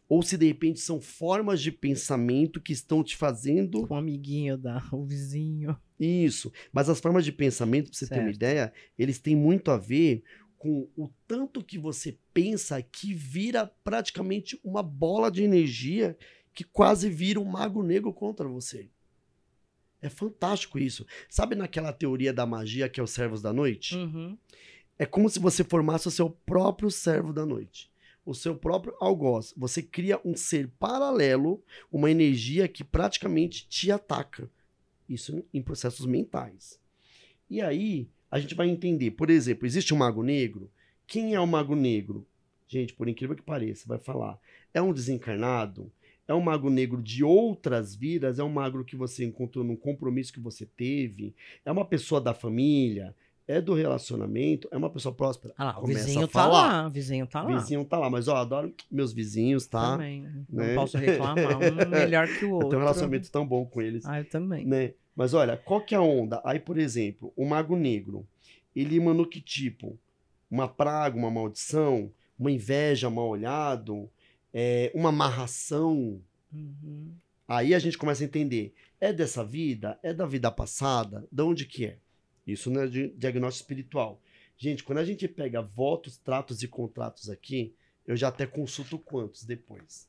Ou se de repente são formas de pensamento que estão te fazendo... O amiguinho, o vizinho. Isso. Mas as formas de pensamento, pra você ter uma ideia, eles têm muito a ver com o tanto que você pensa que vira praticamente uma bola de energia que quase vira um mago negro contra você. É fantástico isso. Sabe naquela teoria da magia que é os servos da noite? É como se você formasse o seu próprio servo da noite. O seu próprio algoz. Você cria um ser paralelo, uma energia que praticamente te ataca. Isso em processos mentais. E aí, a gente vai entender. Por exemplo, existe um mago negro? Quem é o mago negro? Gente, por incrível que pareça, vai falar. É um desencarnado? É um mago negro de outras vidas? É um mago que você encontrou num compromisso que você teve? É uma pessoa da família? é do relacionamento, é uma pessoa próspera. Ah lá, o Começa vizinho a tá falar. lá, o vizinho tá lá. Vizinho tá lá, mas ó, adoro meus vizinhos, tá? Também, né? Né? Não posso reclamar, um melhor que o outro. Eu tenho um relacionamento tão bom com eles. Ah, eu também. Né? Mas olha, qual que é a onda? Aí, por exemplo, o Mago Negro, ele emanou que tipo? Uma praga, uma maldição, uma inveja mal olhado, uma amarração. Uhum. Aí a gente começa a entender, é dessa vida? É da vida passada? De onde que é? Isso não é de diagnóstico espiritual. Gente, quando a gente pega votos, tratos e contratos aqui, eu já até consulto quantos depois.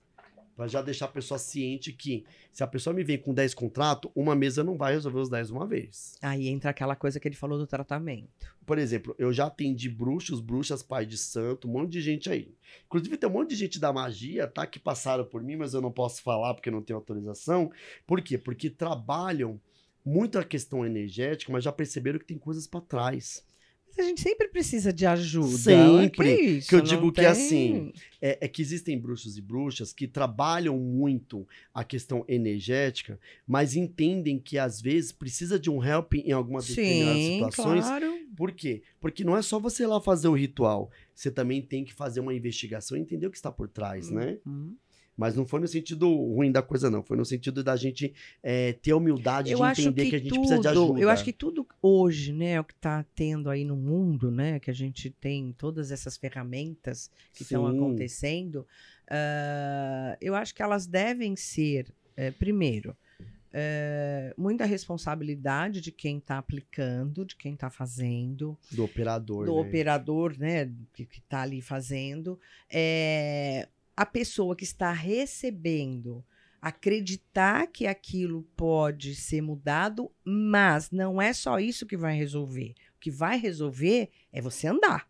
Pra já deixar a pessoa ciente que, se a pessoa me vem com 10 contratos, uma mesa não vai resolver os 10 uma vez. Aí entra aquela coisa que ele falou do tratamento. Por exemplo, eu já atendi bruxos, bruxas, pai de santo, um monte de gente aí. Inclusive tem um monte de gente da magia, tá? Que passaram por mim, mas eu não posso falar porque não tenho autorização. Por quê? Porque trabalham muito a questão energética, mas já perceberam que tem coisas pra trás. Mas a gente sempre precisa de ajuda. Sempre. Que isso? Que eu Não digo que tem- assim, é que existem bruxos e bruxas que trabalham muito a questão energética, mas entendem que às vezes precisa de um help em algumas determinadas Sim, situações. claro. Por quê? Porque não é só você ir lá fazer o ritual. Você também tem que fazer uma investigação e entender o que está por trás, né? Uhum. Mas não foi no sentido ruim da coisa, não. Foi no sentido da gente ter a humildade Eu de acho entender que que a gente precisa de tudo, ajuda. eu acho que tudo hoje, né, o que está tendo aí no mundo, né, que a gente tem todas essas ferramentas que estão Sim. acontecendo, eu acho que elas devem ser, primeiro, muita responsabilidade de quem está aplicando, de quem está fazendo, Do operador, do né? operador, né, que está ali fazendo, a pessoa que está recebendo acreditar que aquilo pode ser mudado, mas não é só isso que vai resolver. O que vai resolver é você andar.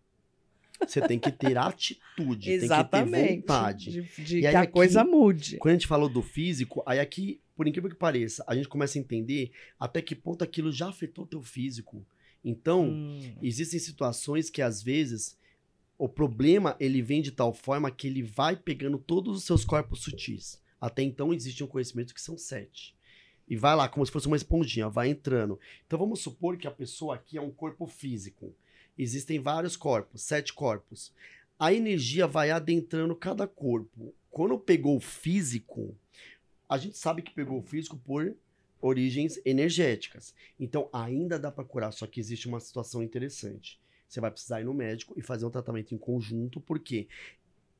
Você tem que ter atitude, tem que ter Exatamente. vontade. De E que aí a aqui- coisa mude. Quando a gente falou do físico, aí aqui, por incrível que pareça, a gente começa a entender até que ponto aquilo já afetou o teu físico. Então, existem situações que às vezes o problema ele vem de tal forma que ele vai pegando todos os seus corpos sutis. Até então existe um conhecimento que são 7. E vai lá, como se fosse uma esponjinha, vai entrando. Então vamos supor que a pessoa aqui é um corpo físico. Existem vários corpos, 7 corpos. A energia vai adentrando cada corpo. Quando pegou o físico, a gente sabe que pegou o físico por origens energéticas. Então ainda dá para curar, só que existe uma situação interessante. Você vai precisar ir no médico e fazer um tratamento em conjunto, porque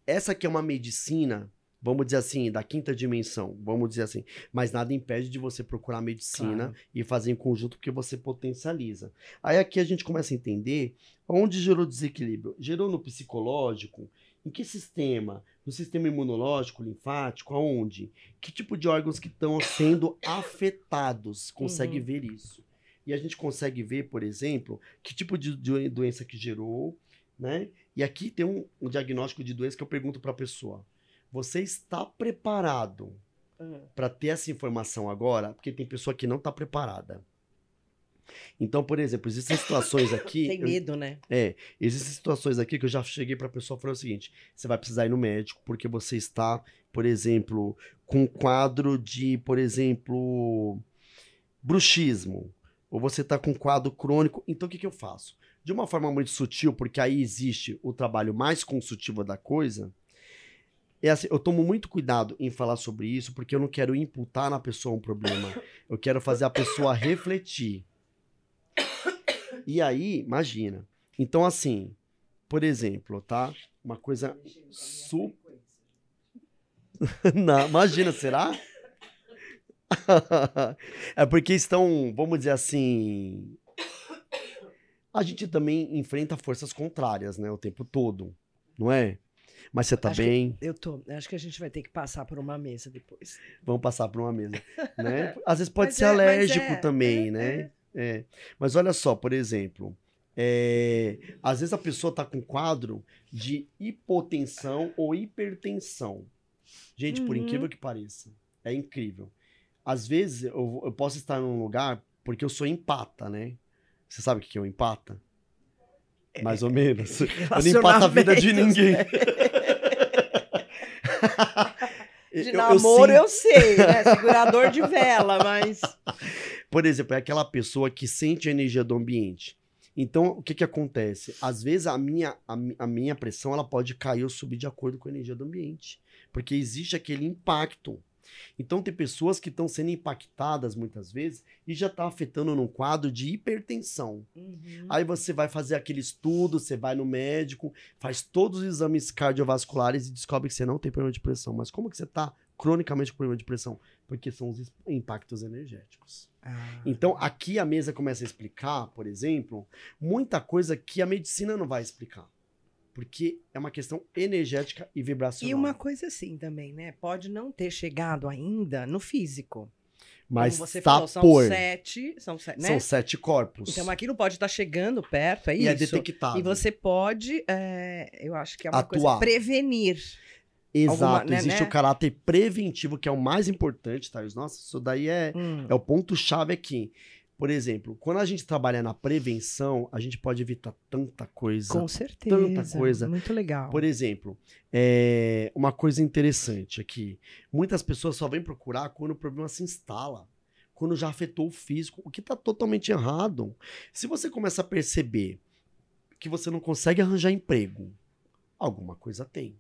essa aqui é uma medicina, vamos dizer assim, da 5ª dimensão, vamos dizer assim, mas nada impede de você procurar medicina Claro. e fazer em conjunto, porque você potencializa. Aí aqui a gente começa a entender onde gerou desequilíbrio. Gerou no psicológico? Em que sistema? No sistema imunológico, linfático, aonde? Que tipo de órgãos que estão sendo afetados? Consegue ver isso. E a gente consegue ver, por exemplo, que tipo de doença que gerou, né? E aqui tem um diagnóstico de doença que eu pergunto para a pessoa. Você está preparado para ter essa informação agora? Porque tem pessoa que não está preparada. Então, por exemplo, existem situações aqui... Tem medo, né? Existem situações aqui que eu já cheguei para a pessoa e falei o seguinte, você vai precisar ir no médico porque você está, por exemplo, com um quadro de, por exemplo, bruxismo. Ou você está com um quadro crônico. Então, o que eu faço? De uma forma muito sutil, porque aí existe o trabalho mais consultivo da coisa, é assim, eu tomo muito cuidado em falar sobre isso, porque eu não quero imputar na pessoa um problema. Eu quero fazer a pessoa refletir. E aí, imagina. Então, assim, por exemplo, tá? Uma coisa Não, imagina, será? É porque estão, vamos dizer assim... A gente também enfrenta forças contrárias, né? O tempo todo, não é? Mas você tá Acho bem? Acho que a gente vai ter que passar por uma mesa depois. Vamos passar por uma mesa, né? Às vezes pode Mas ser mas alérgico também, né? Mas olha só, por exemplo, às vezes a pessoa tá com quadro de hipotensão ou hipertensão. Gente, por incrível que pareça, é incrível. Às vezes eu posso estar num lugar porque eu sou empata, né? Você sabe o que é um empata? Mais ou menos. Eu não empato a vida de ninguém. Né? De namoro eu sei, né? Segurador de vela, mas... Por exemplo, é aquela pessoa que sente a energia do ambiente. Então, o que que acontece? Às vezes a minha pressão ela pode cair ou subir de acordo com a energia do ambiente, porque existe aquele impacto. Então, tem pessoas que estão sendo impactadas muitas vezes e já está afetando num quadro de hipertensão. Aí você vai fazer aquele estudo, você vai no médico, faz todos os exames cardiovasculares e descobre que você não tem problema de pressão. Mas como que você está cronicamente com problema de pressão? Porque são os impactos energéticos. Então, aqui a mesa começa a explicar, por exemplo, muita coisa que a medicina não vai explicar. Porque é uma questão energética e vibracional. E uma coisa assim também, né? Pode não ter chegado ainda no físico. Mas como você tá falou, são por. sete, né? São 7 corpos. Então aquilo pode estar chegando perto, é e isso. é detectável. E você pode, eu acho que é uma Atuar. coisa, prevenir. Exato, alguma, né, existe né? o caráter preventivo, que é o mais importante, tá? Nossa, isso daí é o ponto-chave aqui. Por exemplo, quando a gente trabalha na prevenção, a gente pode evitar tanta coisa. Com certeza. Tanta coisa. Muito legal. Por exemplo, uma coisa interessante aqui. Muitas pessoas só vêm procurar quando o problema se instala. Quando já afetou o físico, o que está totalmente errado. Se você começa a perceber que você não consegue arranjar emprego, alguma coisa tem.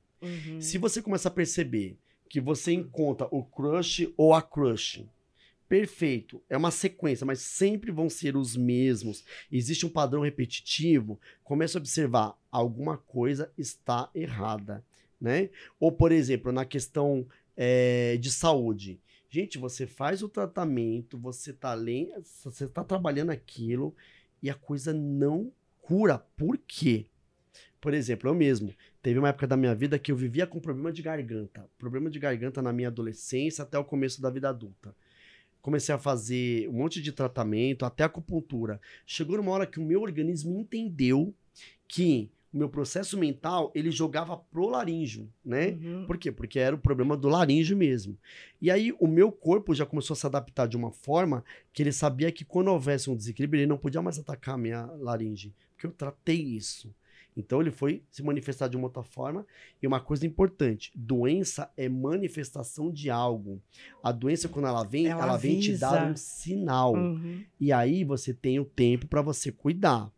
Se você começa a perceber que você encontra o crush ou a crush, perfeito, é uma sequência, mas sempre vão ser os mesmos. Existe um padrão repetitivo, comece a observar, alguma coisa está errada, né? Ou, por exemplo, na questão de saúde. Gente, você faz o tratamento, você tá trabalhando aquilo e a coisa não cura. Por quê? Por exemplo, eu mesmo. Teve uma época da minha vida que eu vivia com problema de garganta. Problema de garganta na minha adolescência até o começo da vida adulta. Comecei a fazer um monte de tratamento, até acupuntura. Chegou numa hora que o meu organismo entendeu que o meu processo mental, ele jogava pro laríngeo, né? Por quê? Porque era o problema do laríngeo mesmo. E aí o meu corpo já começou a se adaptar de uma forma que ele sabia que quando houvesse um desequilíbrio, ele não podia mais atacar a minha laringe. Porque eu tratei isso. Então ele foi se manifestar de uma outra forma. E uma coisa importante, doença é manifestação de algo. A doença, quando ela vem te dar um sinal. E aí você tem o tempo para você cuidar.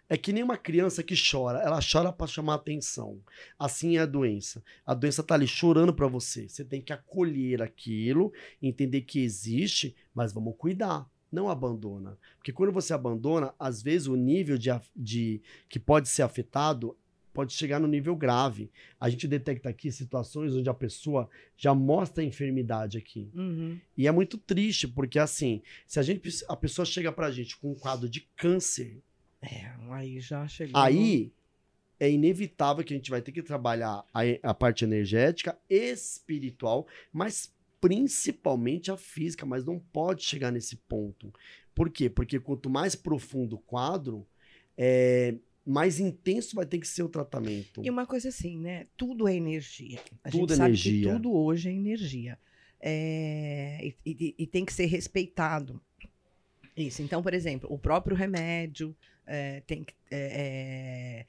É que nem uma criança que chora, ela chora para chamar atenção. Assim é a doença. A doença tá ali chorando para você. Você tem que acolher aquilo, entender que existe, mas vamos cuidar. Não abandona. Porque quando você abandona, às vezes o nível de que pode ser afetado pode chegar no nível grave. A gente detecta aqui situações onde a pessoa já mostra a enfermidade aqui. E é muito triste, porque assim, se a pessoa chega pra gente com um quadro de câncer, aí já chegou. Aí é inevitável que a gente vai ter que trabalhar a parte energética, espiritual, mas principalmente a física, mas não pode chegar nesse ponto. Por quê? Porque quanto mais profundo o quadro, mais intenso vai ter que ser o tratamento. E uma coisa assim, né? Tudo é energia. A Tudo gente é sabe energia. que tudo hoje é energia. E tem que ser respeitado. Isso. Então, por exemplo, o próprio remédio é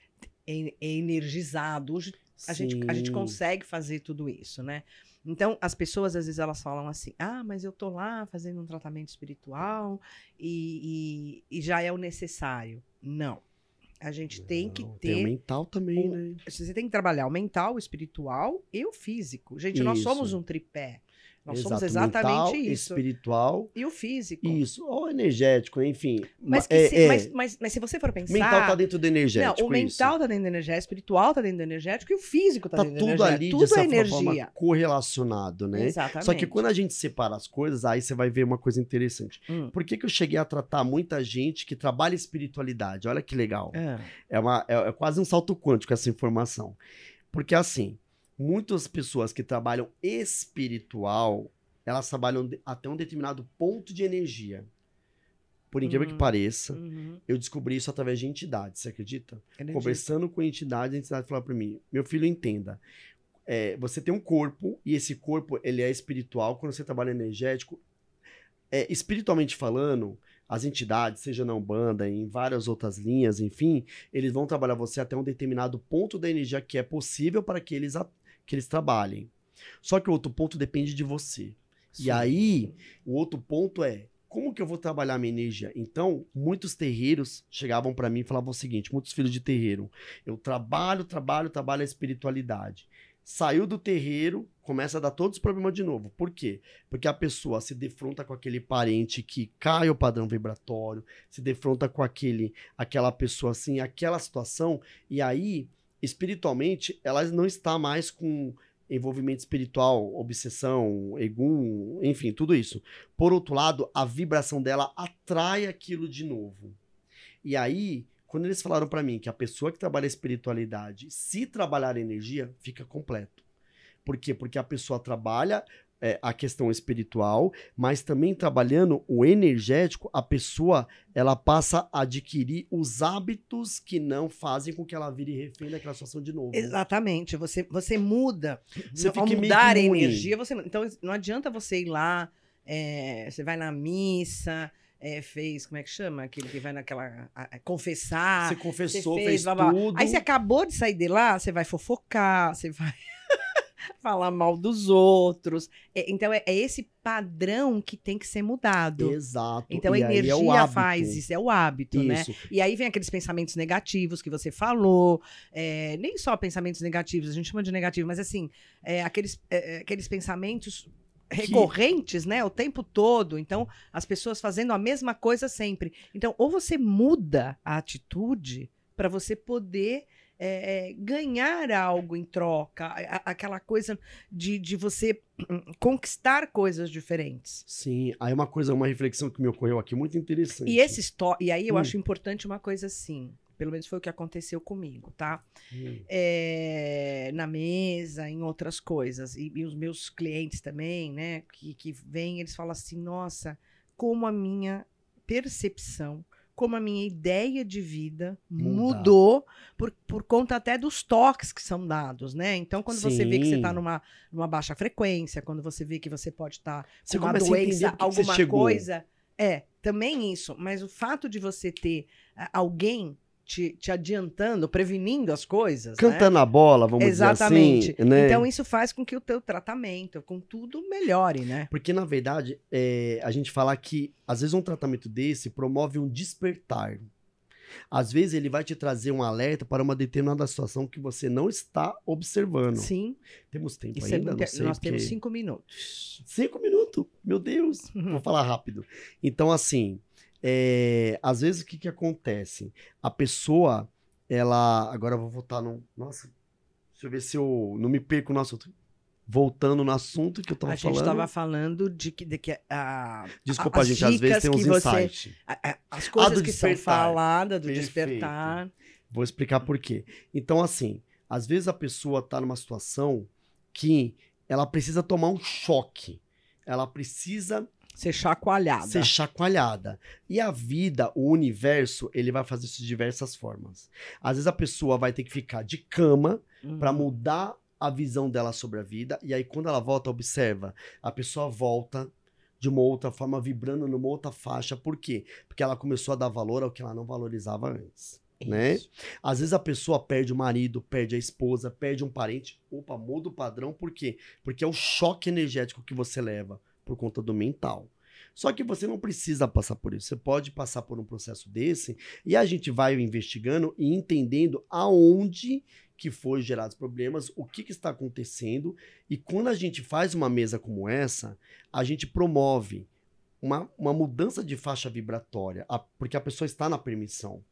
energizado. Hoje a gente consegue fazer tudo isso, né? Então, as pessoas, às vezes, elas falam assim, mas eu tô lá fazendo um tratamento espiritual e já é o necessário. Não. A gente tem que ter... Tem o mental também, né? Você tem que trabalhar o mental, o espiritual e o físico. Gente, nós somos um tripé. Nós somos exatamente mental, isso. Espiritual. E o físico. Isso. Ou energético, enfim. Mas se você for pensar... Mental tá dentro do energético. Não, o mental tá dentro do energético, o espiritual tá dentro do energético e o físico tá dentro do energético. Ali, tudo de certa é energia. forma, correlacionado, né? Exatamente. Só que quando a gente separa as coisas, aí você vai ver uma coisa interessante. Por que eu cheguei a tratar muita gente que trabalha espiritualidade? Olha que legal. É quase um salto quântico essa informação. Porque assim... Muitas pessoas que trabalham espiritual, elas trabalham até um determinado ponto de energia. Por incrível que pareça, eu descobri isso através de entidades, você acredita? Conversando com entidades, a entidade falou para mim, meu filho, entenda, você tem um corpo, e esse corpo ele é espiritual, quando você trabalha energético, espiritualmente falando, as entidades, seja na Umbanda, em várias outras linhas, enfim, eles vão trabalhar você até um determinado ponto da energia que é possível para que eles trabalhem. Só que o outro ponto depende de você. Sim. E aí, o outro ponto como que eu vou trabalhar minha energia? Então, muitos terreiros chegavam para mim e falavam o seguinte, muitos filhos de terreiro, eu trabalho a espiritualidade. Saiu do terreiro, começa a dar todos os problemas de novo. Por quê? Porque a pessoa se defronta com aquele parente que cai o padrão vibratório, se defronta com aquela pessoa assim, aquela situação, e aí, espiritualmente, ela não está mais com envolvimento espiritual, obsessão, egum, enfim, tudo isso. Por outro lado, a vibração dela atrai aquilo de novo. E aí, quando eles falaram para mim que a pessoa que trabalha a espiritualidade, se trabalhar a energia, fica completo. Por quê? Porque a pessoa trabalha a questão espiritual, mas também trabalhando o energético, a pessoa ela passa a adquirir os hábitos que não fazem com que ela vire refém daquela situação de novo. Exatamente. Você muda. Você Ao fica mudar a meio que imune. energia, então não adianta você ir lá, você vai na missa, fez, como é que chama? Aquele que vai naquela, confessar. Você confessou, fez blá, blá. tudo. Aí você acabou de sair de lá, você vai fofocar, você vai falar mal dos outros. Então, é esse padrão que tem que ser mudado. Exato. Então, E a aí é o energia hábito. faz isso, é o hábito, né? Isso. E aí vem aqueles pensamentos negativos que você falou, nem só pensamentos negativos, a gente chama de negativo, mas assim, aqueles pensamentos recorrentes, né, o tempo todo. Então, as pessoas fazendo a mesma coisa sempre. Então, ou você muda a atitude para você poder ganhar algo em troca, aquela coisa de você conquistar coisas diferentes. Sim, aí uma reflexão que me ocorreu aqui muito interessante. E aí eu acho importante uma coisa assim, pelo menos foi o que aconteceu comigo, tá? Na mesa, em outras coisas, e os meus clientes também, né, que vêm, eles falam assim, nossa, como a minha percepção, como a minha ideia de vida mudou por conta até dos toques que são dados, né? Então, quando você vê que você está numa baixa frequência, quando você vê que você pode estar com uma doença, alguma coisa... também isso. Mas o fato de você ter alguém te adiantando, prevenindo as coisas. Cantando a bola, vamos Exatamente. dizer assim. Né? Então, isso faz com que o teu tratamento, com tudo, melhore, né? Porque, na verdade, a gente fala que, às vezes, um tratamento desse promove um despertar. Às vezes, ele vai te trazer um alerta para uma determinada situação que você não está observando. Sim. Temos tempo Isso ainda? Não sei, nós temos 5 minutos. 5 minutos? Meu Deus! Vou falar rápido. Então, assim... às vezes o que acontece? A pessoa, ela... Agora eu vou voltar no... Nossa, deixa eu ver se eu não me perco no assunto. Voltando no assunto que eu tava falando. A gente estava falando de que Desculpa, gente, às vezes tem uns insights. As coisas que são faladas, do despertar. Vou explicar por quê. Então, assim, às vezes a pessoa tá numa situação que ela precisa tomar um choque. Ela precisa... Ser chacoalhada. E a vida, o universo, ele vai fazer isso de diversas formas. Às vezes a pessoa vai ter que ficar de cama para mudar a visão dela sobre a vida. E aí quando ela volta, observa, a pessoa volta de uma outra forma, vibrando numa outra faixa. Por quê? Porque ela começou a dar valor ao que ela não valorizava antes. Né? Às vezes a pessoa perde o marido, perde a esposa, perde um parente. Opa, muda o padrão. Por quê? Porque é o choque energético que você leva por conta do mental. Só que você não precisa passar por isso. Você pode passar por um processo desse e a gente vai investigando e entendendo aonde que foi gerados problemas, o que está acontecendo. E quando a gente faz uma mesa como essa, a gente promove uma mudança de faixa vibratória, porque a pessoa está na permissão.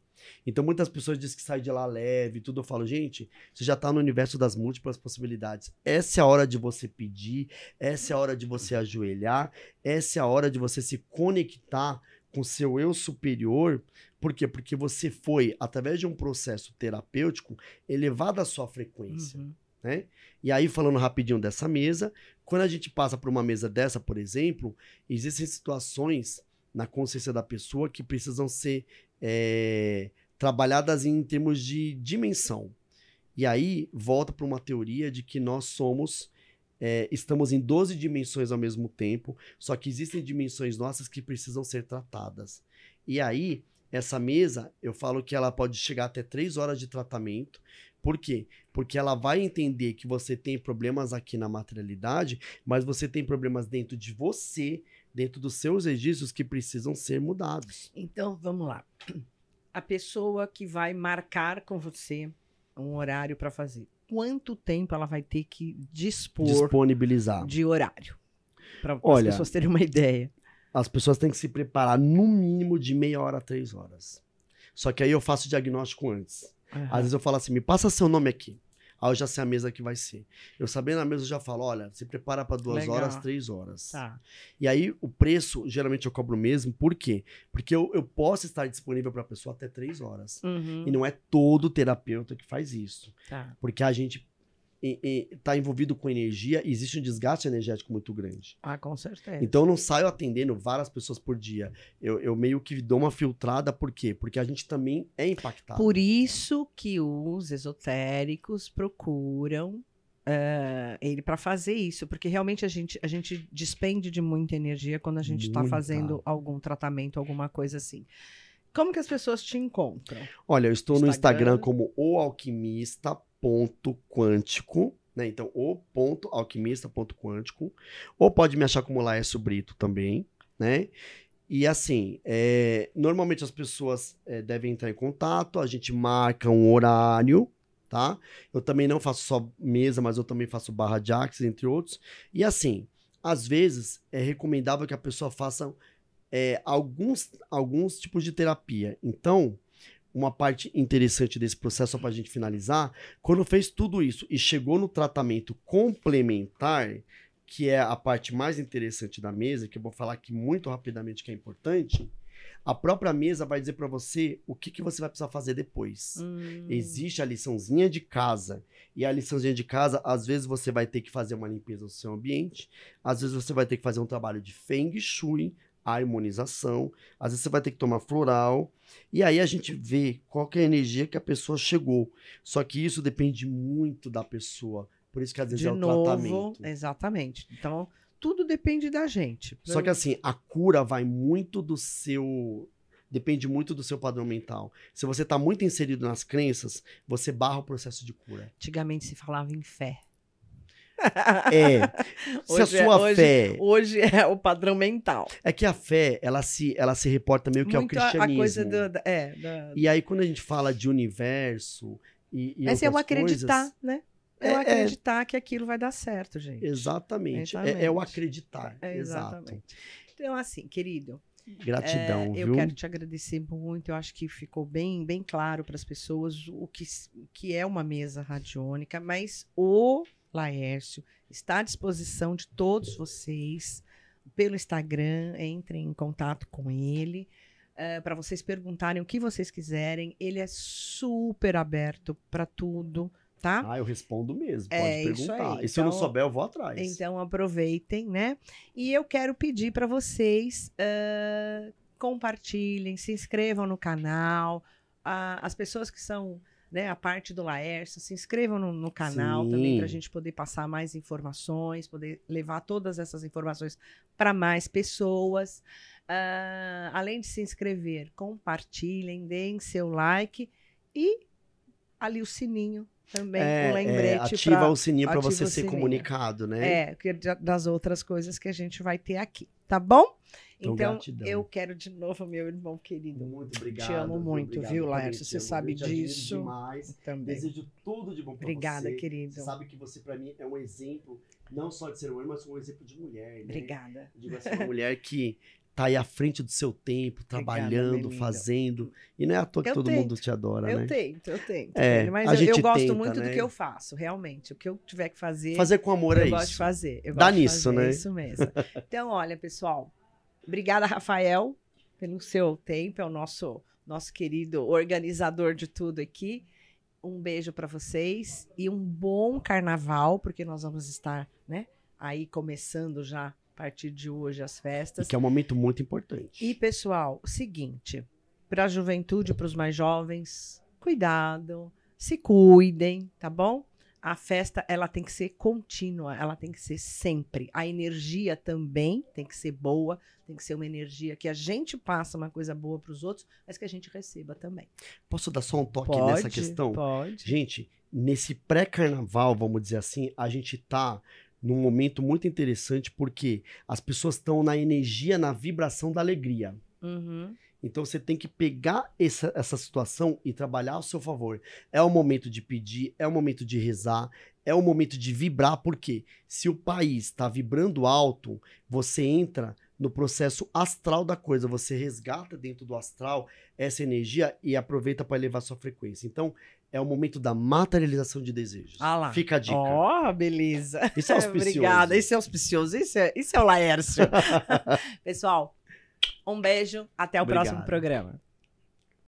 Então, muitas pessoas dizem que sai de lá leve e tudo. Eu falo, gente, você já está no universo das múltiplas possibilidades. Essa é a hora de você pedir, essa é a hora de você ajoelhar, essa é a hora de você se conectar com o seu eu superior. Por quê? Porque você foi, através de um processo terapêutico, elevado a sua frequência. Né? E aí, falando rapidinho dessa mesa, quando a gente passa por uma mesa dessa, por exemplo, existem situações na consciência da pessoa que precisam ser trabalhadas em termos de dimensão. E aí volta para uma teoria de que nós estamos em 12 dimensões ao mesmo tempo, só que existem dimensões nossas que precisam ser tratadas. E aí, essa mesa, eu falo que ela pode chegar até 3 horas de tratamento. Por quê? Porque ela vai entender que você tem problemas aqui na materialidade, mas você tem problemas dentro de você, dentro dos seus registros que precisam ser mudados. Então, vamos lá. A pessoa que vai marcar com você um horário para fazer, quanto tempo ela vai ter que Disponibilizar. de horário? Para as Olha, pessoas terem uma ideia. As pessoas têm que se preparar no mínimo de meia hora a 3 horas. Só que aí eu faço o diagnóstico antes. Às vezes eu falo assim, me passa seu nome aqui. Aí eu já sei a mesa que vai ser. Eu sabendo a mesa, eu já falo, olha, se prepara para 2 horas, 3 horas. Tá. E aí o preço, geralmente eu cobro o mesmo. Por quê? Porque eu posso estar disponível para a pessoa até 3 horas. E não é todo terapeuta que faz isso. Tá. Porque a gente está envolvido com energia, e existe um desgaste energético muito grande. Ah, com certeza. Então eu não saio atendendo várias pessoas por dia. Eu meio que dou uma filtrada, por quê? Porque a gente também é impactado. Por isso que os esotéricos procuram ele para fazer isso, porque realmente a gente despende de muita energia quando a gente está fazendo algum tratamento, alguma coisa assim. Como que as pessoas te encontram? Olha, eu estou no Instagram como oalquimista.quântico, né? Então, o.alquimista.quântico. Ou pode me achar como Laércio Brito também, né? E assim, normalmente as pessoas devem entrar em contato, a gente marca um horário, tá? Eu também não faço só mesa, mas eu também faço barra de axis, entre outros. E assim, às vezes é recomendável que a pessoa faça alguns tipos de terapia. Então, uma parte interessante desse processo, só para a gente finalizar, quando fez tudo isso e chegou no tratamento complementar, que é a parte mais interessante da mesa, que eu vou falar aqui muito rapidamente que é importante, a própria mesa vai dizer para você o que você vai precisar fazer depois. Existe a liçãozinha de casa. E a liçãozinha de casa, às vezes você vai ter que fazer uma limpeza do seu ambiente, às vezes você vai ter que fazer um trabalho de Feng Shui, harmonização, às vezes você vai ter que tomar floral, e aí a gente vê qual que é a energia que a pessoa chegou. Só que isso depende muito da pessoa, por isso que às vezes é o tratamento. Exatamente. Então, tudo depende da gente. Só que assim, a cura vai muito do seu... Depende muito do seu padrão mental. Se você está muito inserido nas crenças, você barra o processo de cura. Antigamente se falava em fé. Se a sua fé... Hoje é o padrão mental. É que a fé, ela se reporta meio que muito ao cristianismo. A coisa E aí, quando a gente fala de universo mas é o acreditar, né? É o acreditar que aquilo vai dar certo, gente. Exatamente. É o acreditar. Exatamente. Exato. Então, assim, querido... Gratidão, viu? Eu quero te agradecer muito. Eu acho que ficou bem claro para as pessoas o que é uma mesa radiônica, mas o Laércio está à disposição de todos vocês pelo Instagram. Entrem em contato com ele para vocês perguntarem o que vocês quiserem. Ele é super aberto para tudo, tá? Eu respondo mesmo, pode perguntar. Isso aí. E se eu não souber, eu vou atrás. Então aproveitem, né? E eu quero pedir para vocês compartilhem, se inscrevam no canal. As pessoas que são, né, a parte do Laércio, se inscrevam no canal também, para a gente poder passar mais informações, poder levar todas essas informações para mais pessoas. Além de se inscrever, compartilhem, deem seu like e ali o sininho também, um lembrete. Ativa o sininho para você ser comunicado, né? Das outras coisas que a gente vai ter aqui, tá bom? Então, gratidão. Eu quero de novo, meu irmão querido. Muito obrigado. Te amo muito, viu, Laércio? Você sabe disso. Demais. Também. Desejo tudo de bom pra você. Obrigada, querido. Você sabe que você, pra mim, é um exemplo, não só de ser humano, mas um exemplo de mulher, né? Obrigada. Eu digo assim, uma mulher que tá aí à frente do seu tempo, trabalhando, fazendo. E não é à toa que todo mundo te adora, né? Eu tento. Mas eu gosto muito do que eu faço, realmente. O que eu tiver que fazer... Fazer com amor é isso. Eu gosto de fazer. Dá nisso, né? É isso mesmo. Então, olha, pessoal, obrigada, Rafael, pelo seu tempo. É o nosso querido organizador de tudo aqui. Um beijo para vocês e um bom carnaval, porque nós vamos estar, né, aí começando já a partir de hoje as festas. E que é um momento muito importante. E, pessoal, o seguinte, para a juventude, para os mais jovens, cuidado, se cuidem, tá bom? A festa, ela tem que ser contínua, ela tem que ser sempre. A energia também tem que ser boa, tem que ser uma energia que a gente passa uma coisa boa para os outros, mas que a gente receba também. Posso dar só um toque nessa questão? Pode. Gente, nesse pré-carnaval, vamos dizer assim, a gente tá num momento muito interessante, porque as pessoas estão na energia, na vibração da alegria. Uhum. Então você tem que pegar essa situação e trabalhar ao seu favor. É o momento de pedir, é o momento de rezar, é o momento de vibrar, porque se o país está vibrando alto, você entra no processo astral da coisa, você resgata dentro do astral essa energia e aproveita para elevar sua frequência. Então, é o momento da materialização de desejos. Ah lá. Fica a dica. Ó, beleza. Isso é auspicioso. Obrigada, esse é auspicioso, isso é o Laércio. Pessoal, um beijo, até o próximo programa.